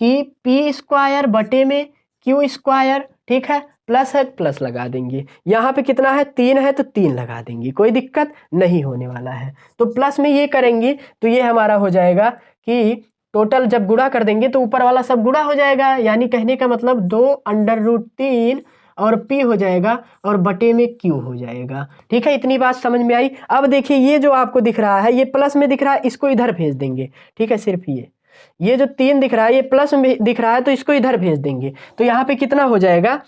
कि P स्क्वायर बटे में Q स्क्वायर, ठीक है, प्लस है प्लस लगा देंगे, यहाँ पे कितना है 3 है तो 3 लगा देंगे, कोई दिक्कत नहीं होने वाला है। तो प्लस में ये करेंगे तो ये हमारा हो जाएगा कि टोटल जब गुणा कर देंगे तो ऊपर वाला सब गुणा हो जाएगा, यानी कहने का मतलब 2 √3 और P हो जाएगा और बटे में Q हो जाएगा, ठीक है। इतनी बात समझ में आई। अब देखिए ये जो आपको दिख रहा है ये प्लस में दिख रहा है, इसको इधर भेज देंगे, ठीक है, सिर्फ ये जो 3 दिख रहा है ये प्लस में दिख रहा है तो इसको इधर भेज देंगे, तो यहाँ पे कितना हो जाएगा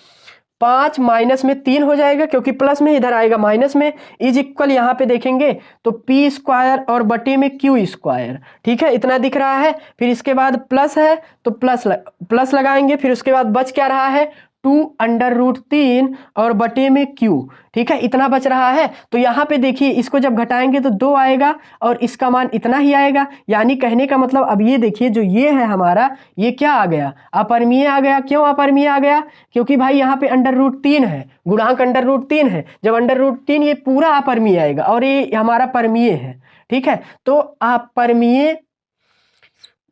5 माइनस में 3 हो जाएगा, क्योंकि प्लस में इधर आएगा माइनस में, इज इक्वल यहाँ पे देखेंगे तो P स्क्वायर और बटे में Q स्क्वायर, ठीक है, इतना दिख रहा है। फिर इसके बाद प्लस है तो प्लस लगाएंगे, फिर उसके बाद बच क्या रहा है 2 √3 और बटे में Q, ठीक है, इतना बच रहा है। तो यहाँ पे देखिए इसको जब घटाएंगे तो 2 आएगा और इसका मान इतना ही आएगा, यानी कहने का मतलब अब ये देखिए जो ये है हमारा ये क्या आ गया, अपरिमेय आ गया। क्यों अपरिमेय आ गया, क्योंकि भाई यहाँ पे √3 है, गुणांक √3 है, जब √3 ये पूरा अपरिमेय आएगा और ये हमारा परिमेय है, ठीक है, तो अपरिमेय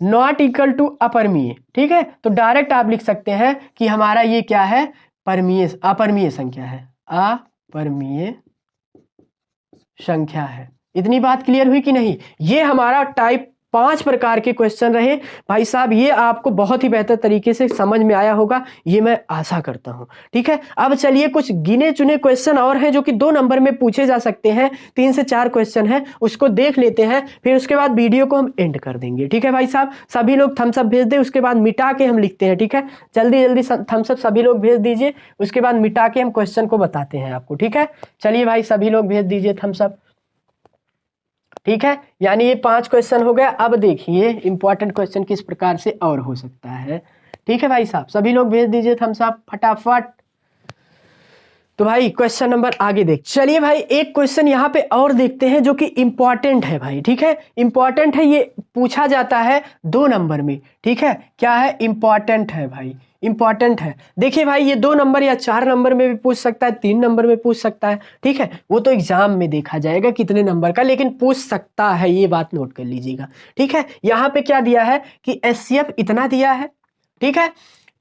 नॉट इक्वल टू अपरिमेय, ठीक है, तो डायरेक्ट आप लिख सकते हैं कि हमारा ये क्या है, अपरिमेय संख्या है, अपरिमेय संख्या है। इतनी बात क्लियर हुई कि नहीं। ये हमारा टाइप 5 प्रकार के क्वेश्चन रहे भाई साहब, ये आपको बहुत ही बेहतर तरीके से समझ में आया होगा, ये मैं आशा करता हूं, ठीक है। अब चलिए कुछ गिने चुने क्वेश्चन और हैं जो कि 2 नंबर में पूछे जा सकते हैं, 3 से 4 क्वेश्चन है, उसको देख लेते हैं, फिर उसके बाद वीडियो को हम एंड कर देंगे, ठीक है भाई साहब। सभी लोग थम्स अप भेज दे, उसके बाद मिटा के हम लिखते हैं, ठीक है, जल्दी जल्दी थम्स अप सभी लोग भेज दीजिए, उसके बाद मिटा के हम क्वेश्चन को बताते हैं आपको, ठीक है। चलिए भाई सभी लोग भेज दीजिए थम्स अप, ठीक है, यानी ये 5 क्वेश्चन हो गया। अब देखिए इंपॉर्टेंट क्वेश्चन किस प्रकार से और हो सकता है, ठीक है भाई साहब, सभी लोग भेज दीजिए थम्स अप फटाफट। तो भाई क्वेश्चन नंबर आगे देख, चलिए भाई एक क्वेश्चन यहाँ पे और देखते हैं जो कि इंपॉर्टेंट है भाई, ठीक है, इंपॉर्टेंट है, ये पूछा जाता है 2 नंबर में, ठीक है, क्या है, इंपॉर्टेंट है भाई, इंपॉर्टेंट है। देखिए भाई ये 2 नंबर या 4 नंबर में भी पूछ सकता है, 3 नंबर में पूछ सकता है, ठीक है, वो तो एग्जाम में देखा जाएगा कितने नंबर का, लेकिन पूछ सकता है, ये बात नोट कर लीजिएगा, ठीक है। यहाँ पे क्या दिया है कि HCF इतना दिया है, ठीक है,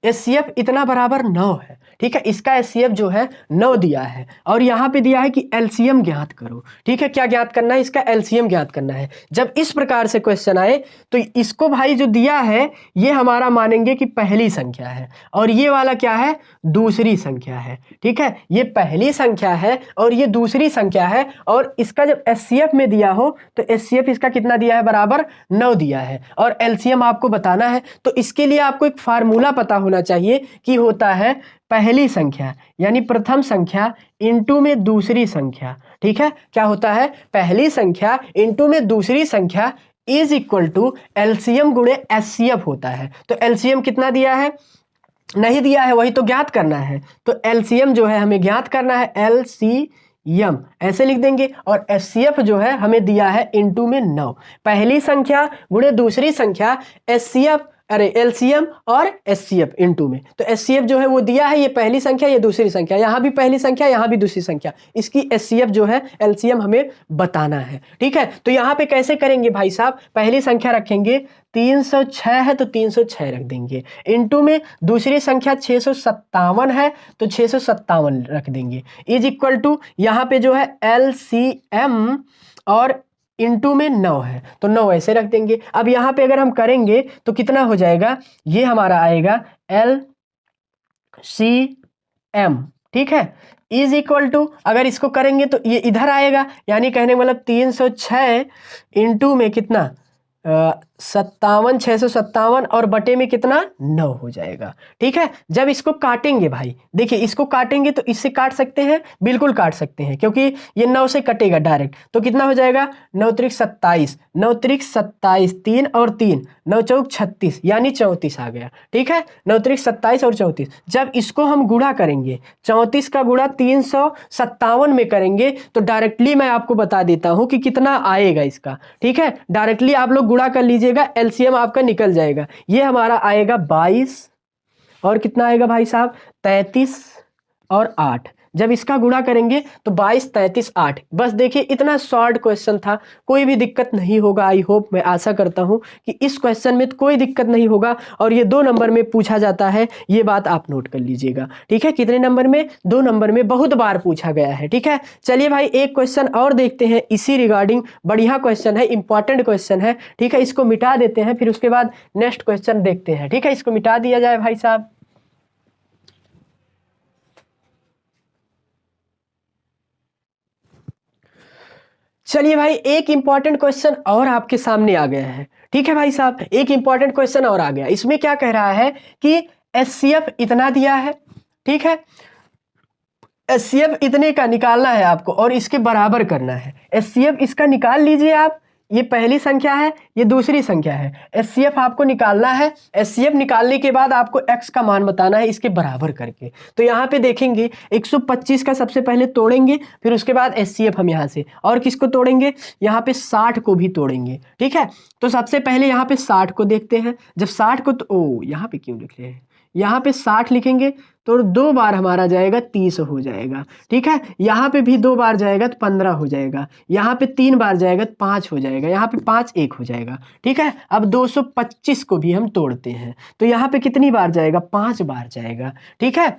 HCF इतना बराबर 9 है, ठीक है, इसका HCF जो है 9 दिया है, और यहाँ पे दिया है कि LCM ज्ञात करो, ठीक है, क्या ज्ञात करना है, इसका LCM ज्ञात करना है। जब इस प्रकार से क्वेश्चन आए तो इसको भाई जो दिया है ये हमारा मानेंगे कि पहली संख्या है, और ये वाला क्या है, दूसरी संख्या है, ठीक है, ये पहली संख्या है और ये दूसरी संख्या है, और इसका जब HCF में दिया हो तो HCF इसका कितना दिया है, बराबर 9 दिया है, और LCM आपको बताना है। तो इसके लिए आपको एक फार्मूला पता होना चाहिए कि होता है पहली संख्या यानी प्रथम संख्या इंटू में दूसरी संख्या, ठीक है, क्या होता है, पहली संख्या इंटू में दूसरी संख्या इज इक्वल टू LCM गुणे HCF होता है। तो LCM कितना दिया है, नहीं दिया है, वही तो ज्ञात करना है, तो LCM जो है हमें ज्ञात करना है, LCM ऐसे लिख देंगे, और HCF जो है हमें दिया है इंटू में 9, पहली संख्या गुणे दूसरी संख्या LCM और HCF इंटू में, तो HCF जो है वो दिया है, ये पहली संख्या ये दूसरी संख्या, यहाँ भी पहली संख्या यहाँ भी दूसरी संख्या, इसकी HCF जो है LCM हमें बताना है, ठीक है। तो यहाँ पे कैसे करेंगे भाई साहब, पहली संख्या रखेंगे 306 है तो 306 रख देंगे, इंटू में दूसरी संख्या 657 है तो 657 रख देंगे, इज इक्वल टू यहाँ पे जो है LCM और इंटू में 9 है तो 9 ऐसे रख देंगे। अब यहाँ पे अगर हम करेंगे तो कितना हो जाएगा, ये हमारा आएगा LCM, ठीक है, इज इक्वल टू, अगर इसको करेंगे तो ये इधर आएगा, यानी कहने मतलब 306 इंटू में कितना 57 657 और बटे में कितना 9 हो जाएगा। ठीक है, जब इसको काटेंगे भाई, देखिए इसको काटेंगे तो इससे काट सकते हैं, बिल्कुल काट सकते हैं क्योंकि ये 9 से कटेगा डायरेक्ट। तो कितना हो जाएगा 9 त्रिक 27, 9 त्रिक 27, 3 और 3 9 चौक 36 यानी 34 आ गया। ठीक है, 9 त्रिक 27 और 34। जब इसको हम गुणा करेंगे 34 का गुणा 357 में करेंगे तो डायरेक्टली मैं आपको बता देता हूं कि कितना आएगा इसका। ठीक है, डायरेक्टली आप लोग गुणा कर लीजिएगा, एलसीएम आपका निकल जाएगा। ये हमारा आएगा 22 और कितना आएगा भाई साहब 33 और 8। जब इसका गुणा करेंगे तो 22 33 8। बस देखिए इतना शॉर्ट क्वेश्चन था, कोई भी दिक्कत नहीं होगा। आई होप, मैं आशा करता हूं कि इस क्वेश्चन में कोई दिक्कत नहीं होगा और ये 2 नंबर में पूछा जाता है, ये बात आप नोट कर लीजिएगा। ठीक है, कितने नंबर में 2 नंबर में बहुत बार पूछा गया है। ठीक है, चलिए भाई एक क्वेश्चन और देखते हैं इसी रिगार्डिंग। बढ़िया क्वेश्चन है, इंपॉर्टेंट क्वेश्चन है। ठीक है, इसको मिटा देते हैं, फिर उसके बाद नेक्स्ट क्वेश्चन देखते हैं। ठीक है, इसको मिटा दिया जाए भाई साहब। चलिए भाई एक इंपॉर्टेंट क्वेश्चन और आपके सामने आ गया है। ठीक है भाई साहब, एक इंपॉर्टेंट क्वेश्चन और आ गया। इसमें क्या कह रहा है कि एचसीएफ इतना दिया है। ठीक है, एचसीएफ इतने का निकालना है आपको और इसके बराबर करना है। एचसीएफ इसका निकाल लीजिए आप, ये पहली संख्या है, ये दूसरी संख्या है। एचसीएफ आपको निकालना है। एचसीएफ निकालने के बाद आपको एक्स का मान बताना है इसके बराबर करके। तो यहाँ पे देखेंगे 125 का सबसे पहले तोड़ेंगे, फिर उसके बाद एचसीएफ हम यहाँ से और किसको तोड़ेंगे, यहाँ पे 60 को भी तोड़ेंगे। ठीक है, तो सबसे पहले यहाँ पे 60 को देखते हैं। जब 60 को तो यहाँ पे क्यों लिख रहे हैं, यहाँ पे 60 लिखेंगे तो 2 बार हमारा जाएगा 30 हो जाएगा। ठीक है, यहाँ पे भी 2 बार जाएगा तो 15 हो जाएगा। यहाँ पे 3 बार जाएगा तो 5 हो जाएगा। यहाँ पे 5 1 हो जाएगा। ठीक है, अब 225 को भी हम तोड़ते हैं तो यहाँ पे कितनी बार जाएगा, 5 बार जाएगा। ठीक है,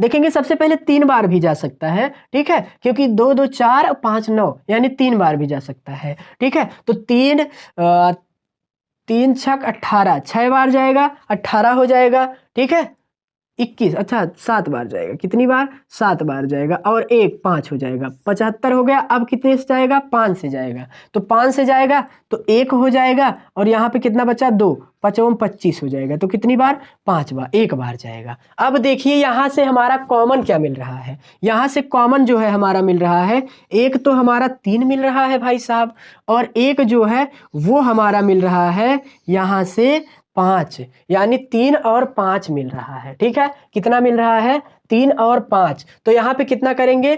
देखेंगे सबसे पहले 3 बार भी जा सकता है। ठीक है, क्योंकि 2 2 4 5 9 यानी 3 बार भी जा सकता है। ठीक है, तो 3 छक 18, 6 बार जाएगा 18 हो जाएगा। ठीक है, 21, अच्छा 7 बार जाएगा। कितनी बार, 7 बार जाएगा और 1 5 हो जाएगा, 75 हो गया। अब कितने से जाएगा, 5 से जाएगा। तो 5 से जाएगा तो 1 हो जाएगा और यहाँ पे कितना बचा, 2 5 25 हो जाएगा। तो कितनी बार, 5 बार, 1 बार जाएगा। अब देखिए यहाँ से हमारा कॉमन क्या मिल रहा है, यहाँ से कॉमन जो है हमारा मिल रहा है, एक तो हमारा 3 मिल रहा है भाई साहब और एक जो है वो हमारा मिल रहा है यहाँ से 5, यानी 3 और 5 मिल रहा है। ठीक है, कितना मिल रहा है, 3 और 5। तो यहाँ पे कितना करेंगे,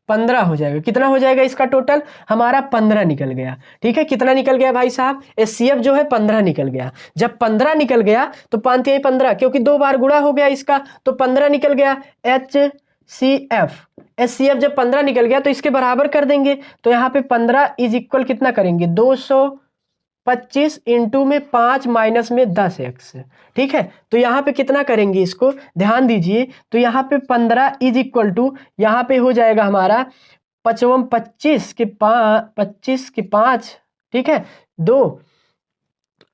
15 हो जाएगा। कितना हो जाएगा इसका टोटल, हमारा 15 निकल गया। ठीक है, कितना निकल गया भाई साहब, एचसीएफ जो है 15 निकल गया। जब 15 निकल गया तो 5 3 15, क्योंकि 2 बार गुणा हो गया इसका, तो 15 निकल गया। एचसीएफ जब 15 निकल गया तो इसके बराबर कर देंगे। तो यहाँ पे 15 इज इक्वल कितना करेंगे, 225 इंटू में 5 माइनस में 10x। ठीक है, तो यहाँ पे कितना करेंगे, इसको ध्यान दीजिए। तो यहाँ पे 15 इज इक्वल टू, यहाँ पे हो जाएगा हमारा 25 के 5। ठीक है, 2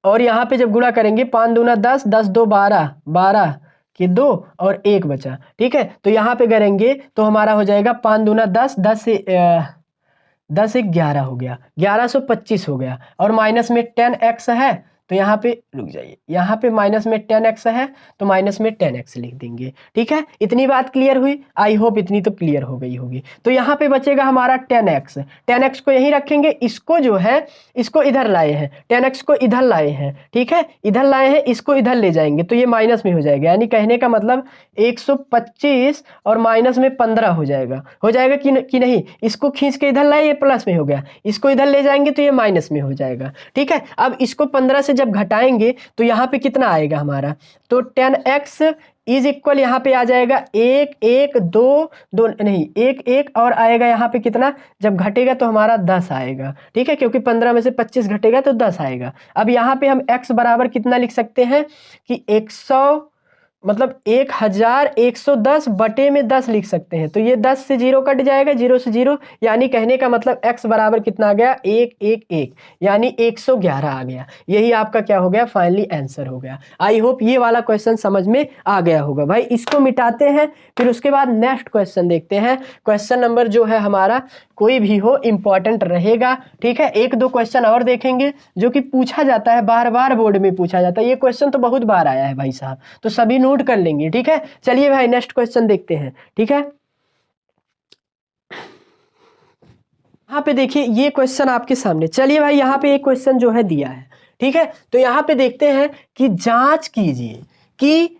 और यहाँ पे जब गुणा करेंगे 5 दूना 10, 10 2 12, 12 कि 2 और 1 बचा। ठीक है, तो यहाँ पे करेंगे तो हमारा हो जाएगा 5 दूना 10, 10 से 10 एक 11 हो गया, 1125 हो गया और माइनस में 10x है। तो यहाँ पे रुक जाइए, यहाँ पे माइनस में 10x है तो माइनस में 10x लिख देंगे। ठीक है, इतनी बात क्लियर हुई, आई होप इतनी तो क्लियर हो गई होगी। तो यहाँ पे बचेगा हमारा 10x को यहीं रखेंगे, इसको जो है इसको इधर लाए हैं, 10x को इधर लाए हैं। ठीक है, इधर लाए हैं, इसको इधर ले जाएंगे तो ये माइनस में हो जाएगा, यानी कहने का मतलब 125 और माइनस में 15 हो जाएगा कि नहीं। इसको खींच के इधर लाए, ये प्लस में हो गया, इसको इधर ले जाएंगे तो ये माइनस में हो जाएगा। ठीक है, अब इसको 15 से जब घटाएंगे तो यहाँ पे कितना आएगा हमारा, तो 10x इज इक्वल यहाँ पे आ जाएगा 1 1 2 2 नहीं 1 1 और आएगा यहाँ पे कितना, जब घटेगा तो हमारा 10 आएगा। ठीक है, क्योंकि 15 में से 25 घटेगा तो 10 आएगा। अब यहाँ पे हम x बराबर कितना लिख सकते हैं कि मतलब 1110 बटे में 10 लिख सकते हैं। तो ये 10 से 0 कट जाएगा, 0 से 0, यानी कहने का मतलब x बराबर कितना आ गया, 111, यानी 111 आ गया। यही आपका क्या हो गया, फाइनली आंसर हो गया। आई होप ये वाला क्वेश्चन समझ में आ गया होगा भाई। इसको मिटाते हैं, फिर उसके बाद नेक्स्ट क्वेश्चन देखते हैं। क्वेश्चन नंबर जो है हमारा कोई भी हो इंपॉर्टेंट रहेगा, ठीक है। एक दो क्वेश्चन और देखेंगे जो कि पूछा जाता है, बार बार बोर्ड में पूछा जाता है। ये क्वेश्चन तो बहुत बार आया है भाई साहब, तो सभी नोट कर लेंगे, ठीक है। चलिए भाई नेक्स्ट क्वेश्चन देखते हैं, ठीक है। यहाँ पे देखिए ये क्वेश्चन आपके सामने। चलिए भाई यहाँ पे एक क्वेश्चन जो है दिया है, ठीक है। तो यहाँ पे देखते हैं कि जांच कीजिए कि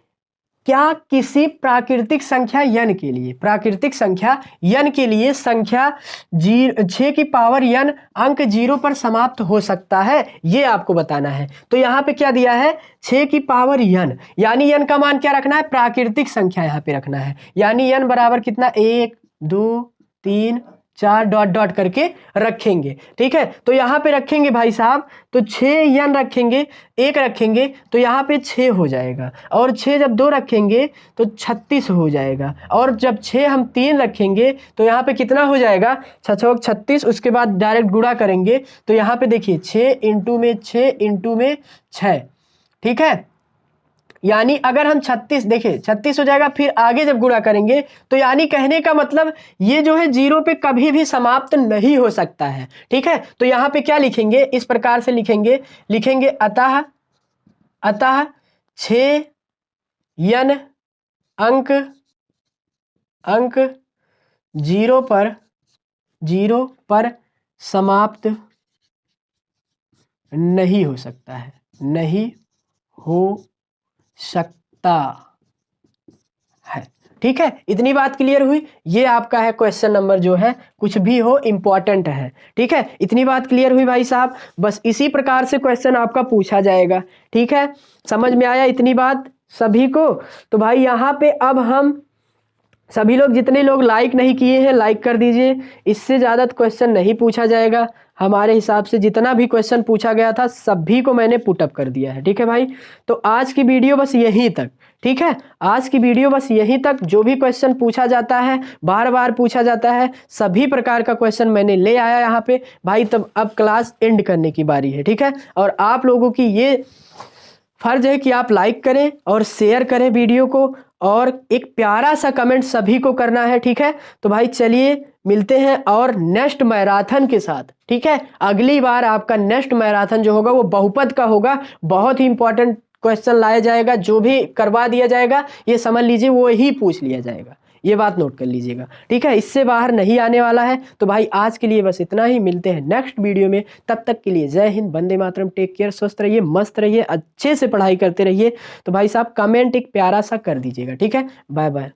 क्या किसी प्राकृतिक संख्या n के लिए, प्राकृतिक संख्या n के लिए संख्या 6 की पावर n अंक 0 पर समाप्त हो सकता है, ये आपको बताना है। तो यहाँ पे क्या दिया है, 6 की पावर n, यानी n का मान क्या रखना है, प्राकृतिक संख्या यहाँ पे रखना है। यानी n बराबर कितना, 1 2 3 4 डॉट डॉट करके रखेंगे, ठीक है। तो यहाँ पे रखेंगे भाई साहब, तो 6n रखेंगे, 1 रखेंगे तो यहाँ पे 6 हो जाएगा, और 6 जब 2 रखेंगे तो 36 हो जाएगा, और जब 6 हम 3 रखेंगे तो यहाँ पे कितना हो जाएगा, 6 36। उसके बाद डायरेक्ट गुणा करेंगे तो यहाँ पे देखिए 6 इंटू में 6 इंटू में 6, ठीक है। यानी अगर हम 36, देखिए 36 हो जाएगा, फिर आगे जब गुणा करेंगे तो यानी कहने का मतलब ये जो है 0 पे कभी भी समाप्त नहीं हो सकता है, ठीक है। तो यहाँ पे क्या लिखेंगे, इस प्रकार से लिखेंगे अतः 6n अंक 0 पर समाप्त नहीं हो सकता है, नहीं हो सकता है, ठीक है। इतनी बात क्लियर हुई। ये आपका है क्वेश्चन नंबर जो है, कुछ भी हो इंपॉर्टेंट है, ठीक है। इतनी बात क्लियर हुई भाई साहब। बस इसी प्रकार से क्वेश्चन आपका पूछा जाएगा, ठीक है। समझ में आया इतनी बात सभी को। तो भाई यहाँ पे अब हम सभी लोग, जितने लोग लाइक नहीं किए हैं लाइक कर दीजिए। इससे ज़्यादा क्वेश्चन नहीं पूछा जाएगा हमारे हिसाब से। जितना भी क्वेश्चन पूछा गया था सभी को मैंने पुटअप कर दिया है, ठीक है भाई। तो आज की वीडियो बस यहीं तक, ठीक है। आज की वीडियो बस यहीं तक। जो भी क्वेश्चन पूछा जाता है, बार बार पूछा जाता है, सभी प्रकार का क्वेश्चन मैंने ले आया यहाँ पे भाई। तब अब क्लास एंड करने की बारी है, ठीक है। और आप लोगों की ये फर्ज है कि आप लाइक करें और शेयर करें वीडियो को, और एक प्यारा सा कमेंट सभी को करना है, ठीक है। तो भाई चलिए मिलते हैं और नेक्स्ट मैराथन के साथ, ठीक है। अगली बार आपका नेक्स्ट मैराथन जो होगा वो बहुपद का होगा। बहुत ही इंपॉर्टेंट क्वेश्चन लाया जाएगा, जो भी करवा दिया जाएगा ये समझ लीजिए वो ही पूछ लिया जाएगा, ये बात नोट कर लीजिएगा, ठीक है। इससे बाहर नहीं आने वाला है। तो भाई आज के लिए बस इतना ही, मिलते हैं नेक्स्ट वीडियो में। तब तक के लिए जय हिंद, वंदे मातरम, टेक केयर, स्वस्थ रहिए, मस्त रहिए, अच्छे से पढ़ाई करते रहिए। तो भाई साहब कमेंट एक प्यारा सा कर दीजिएगा, ठीक है। Bye bye.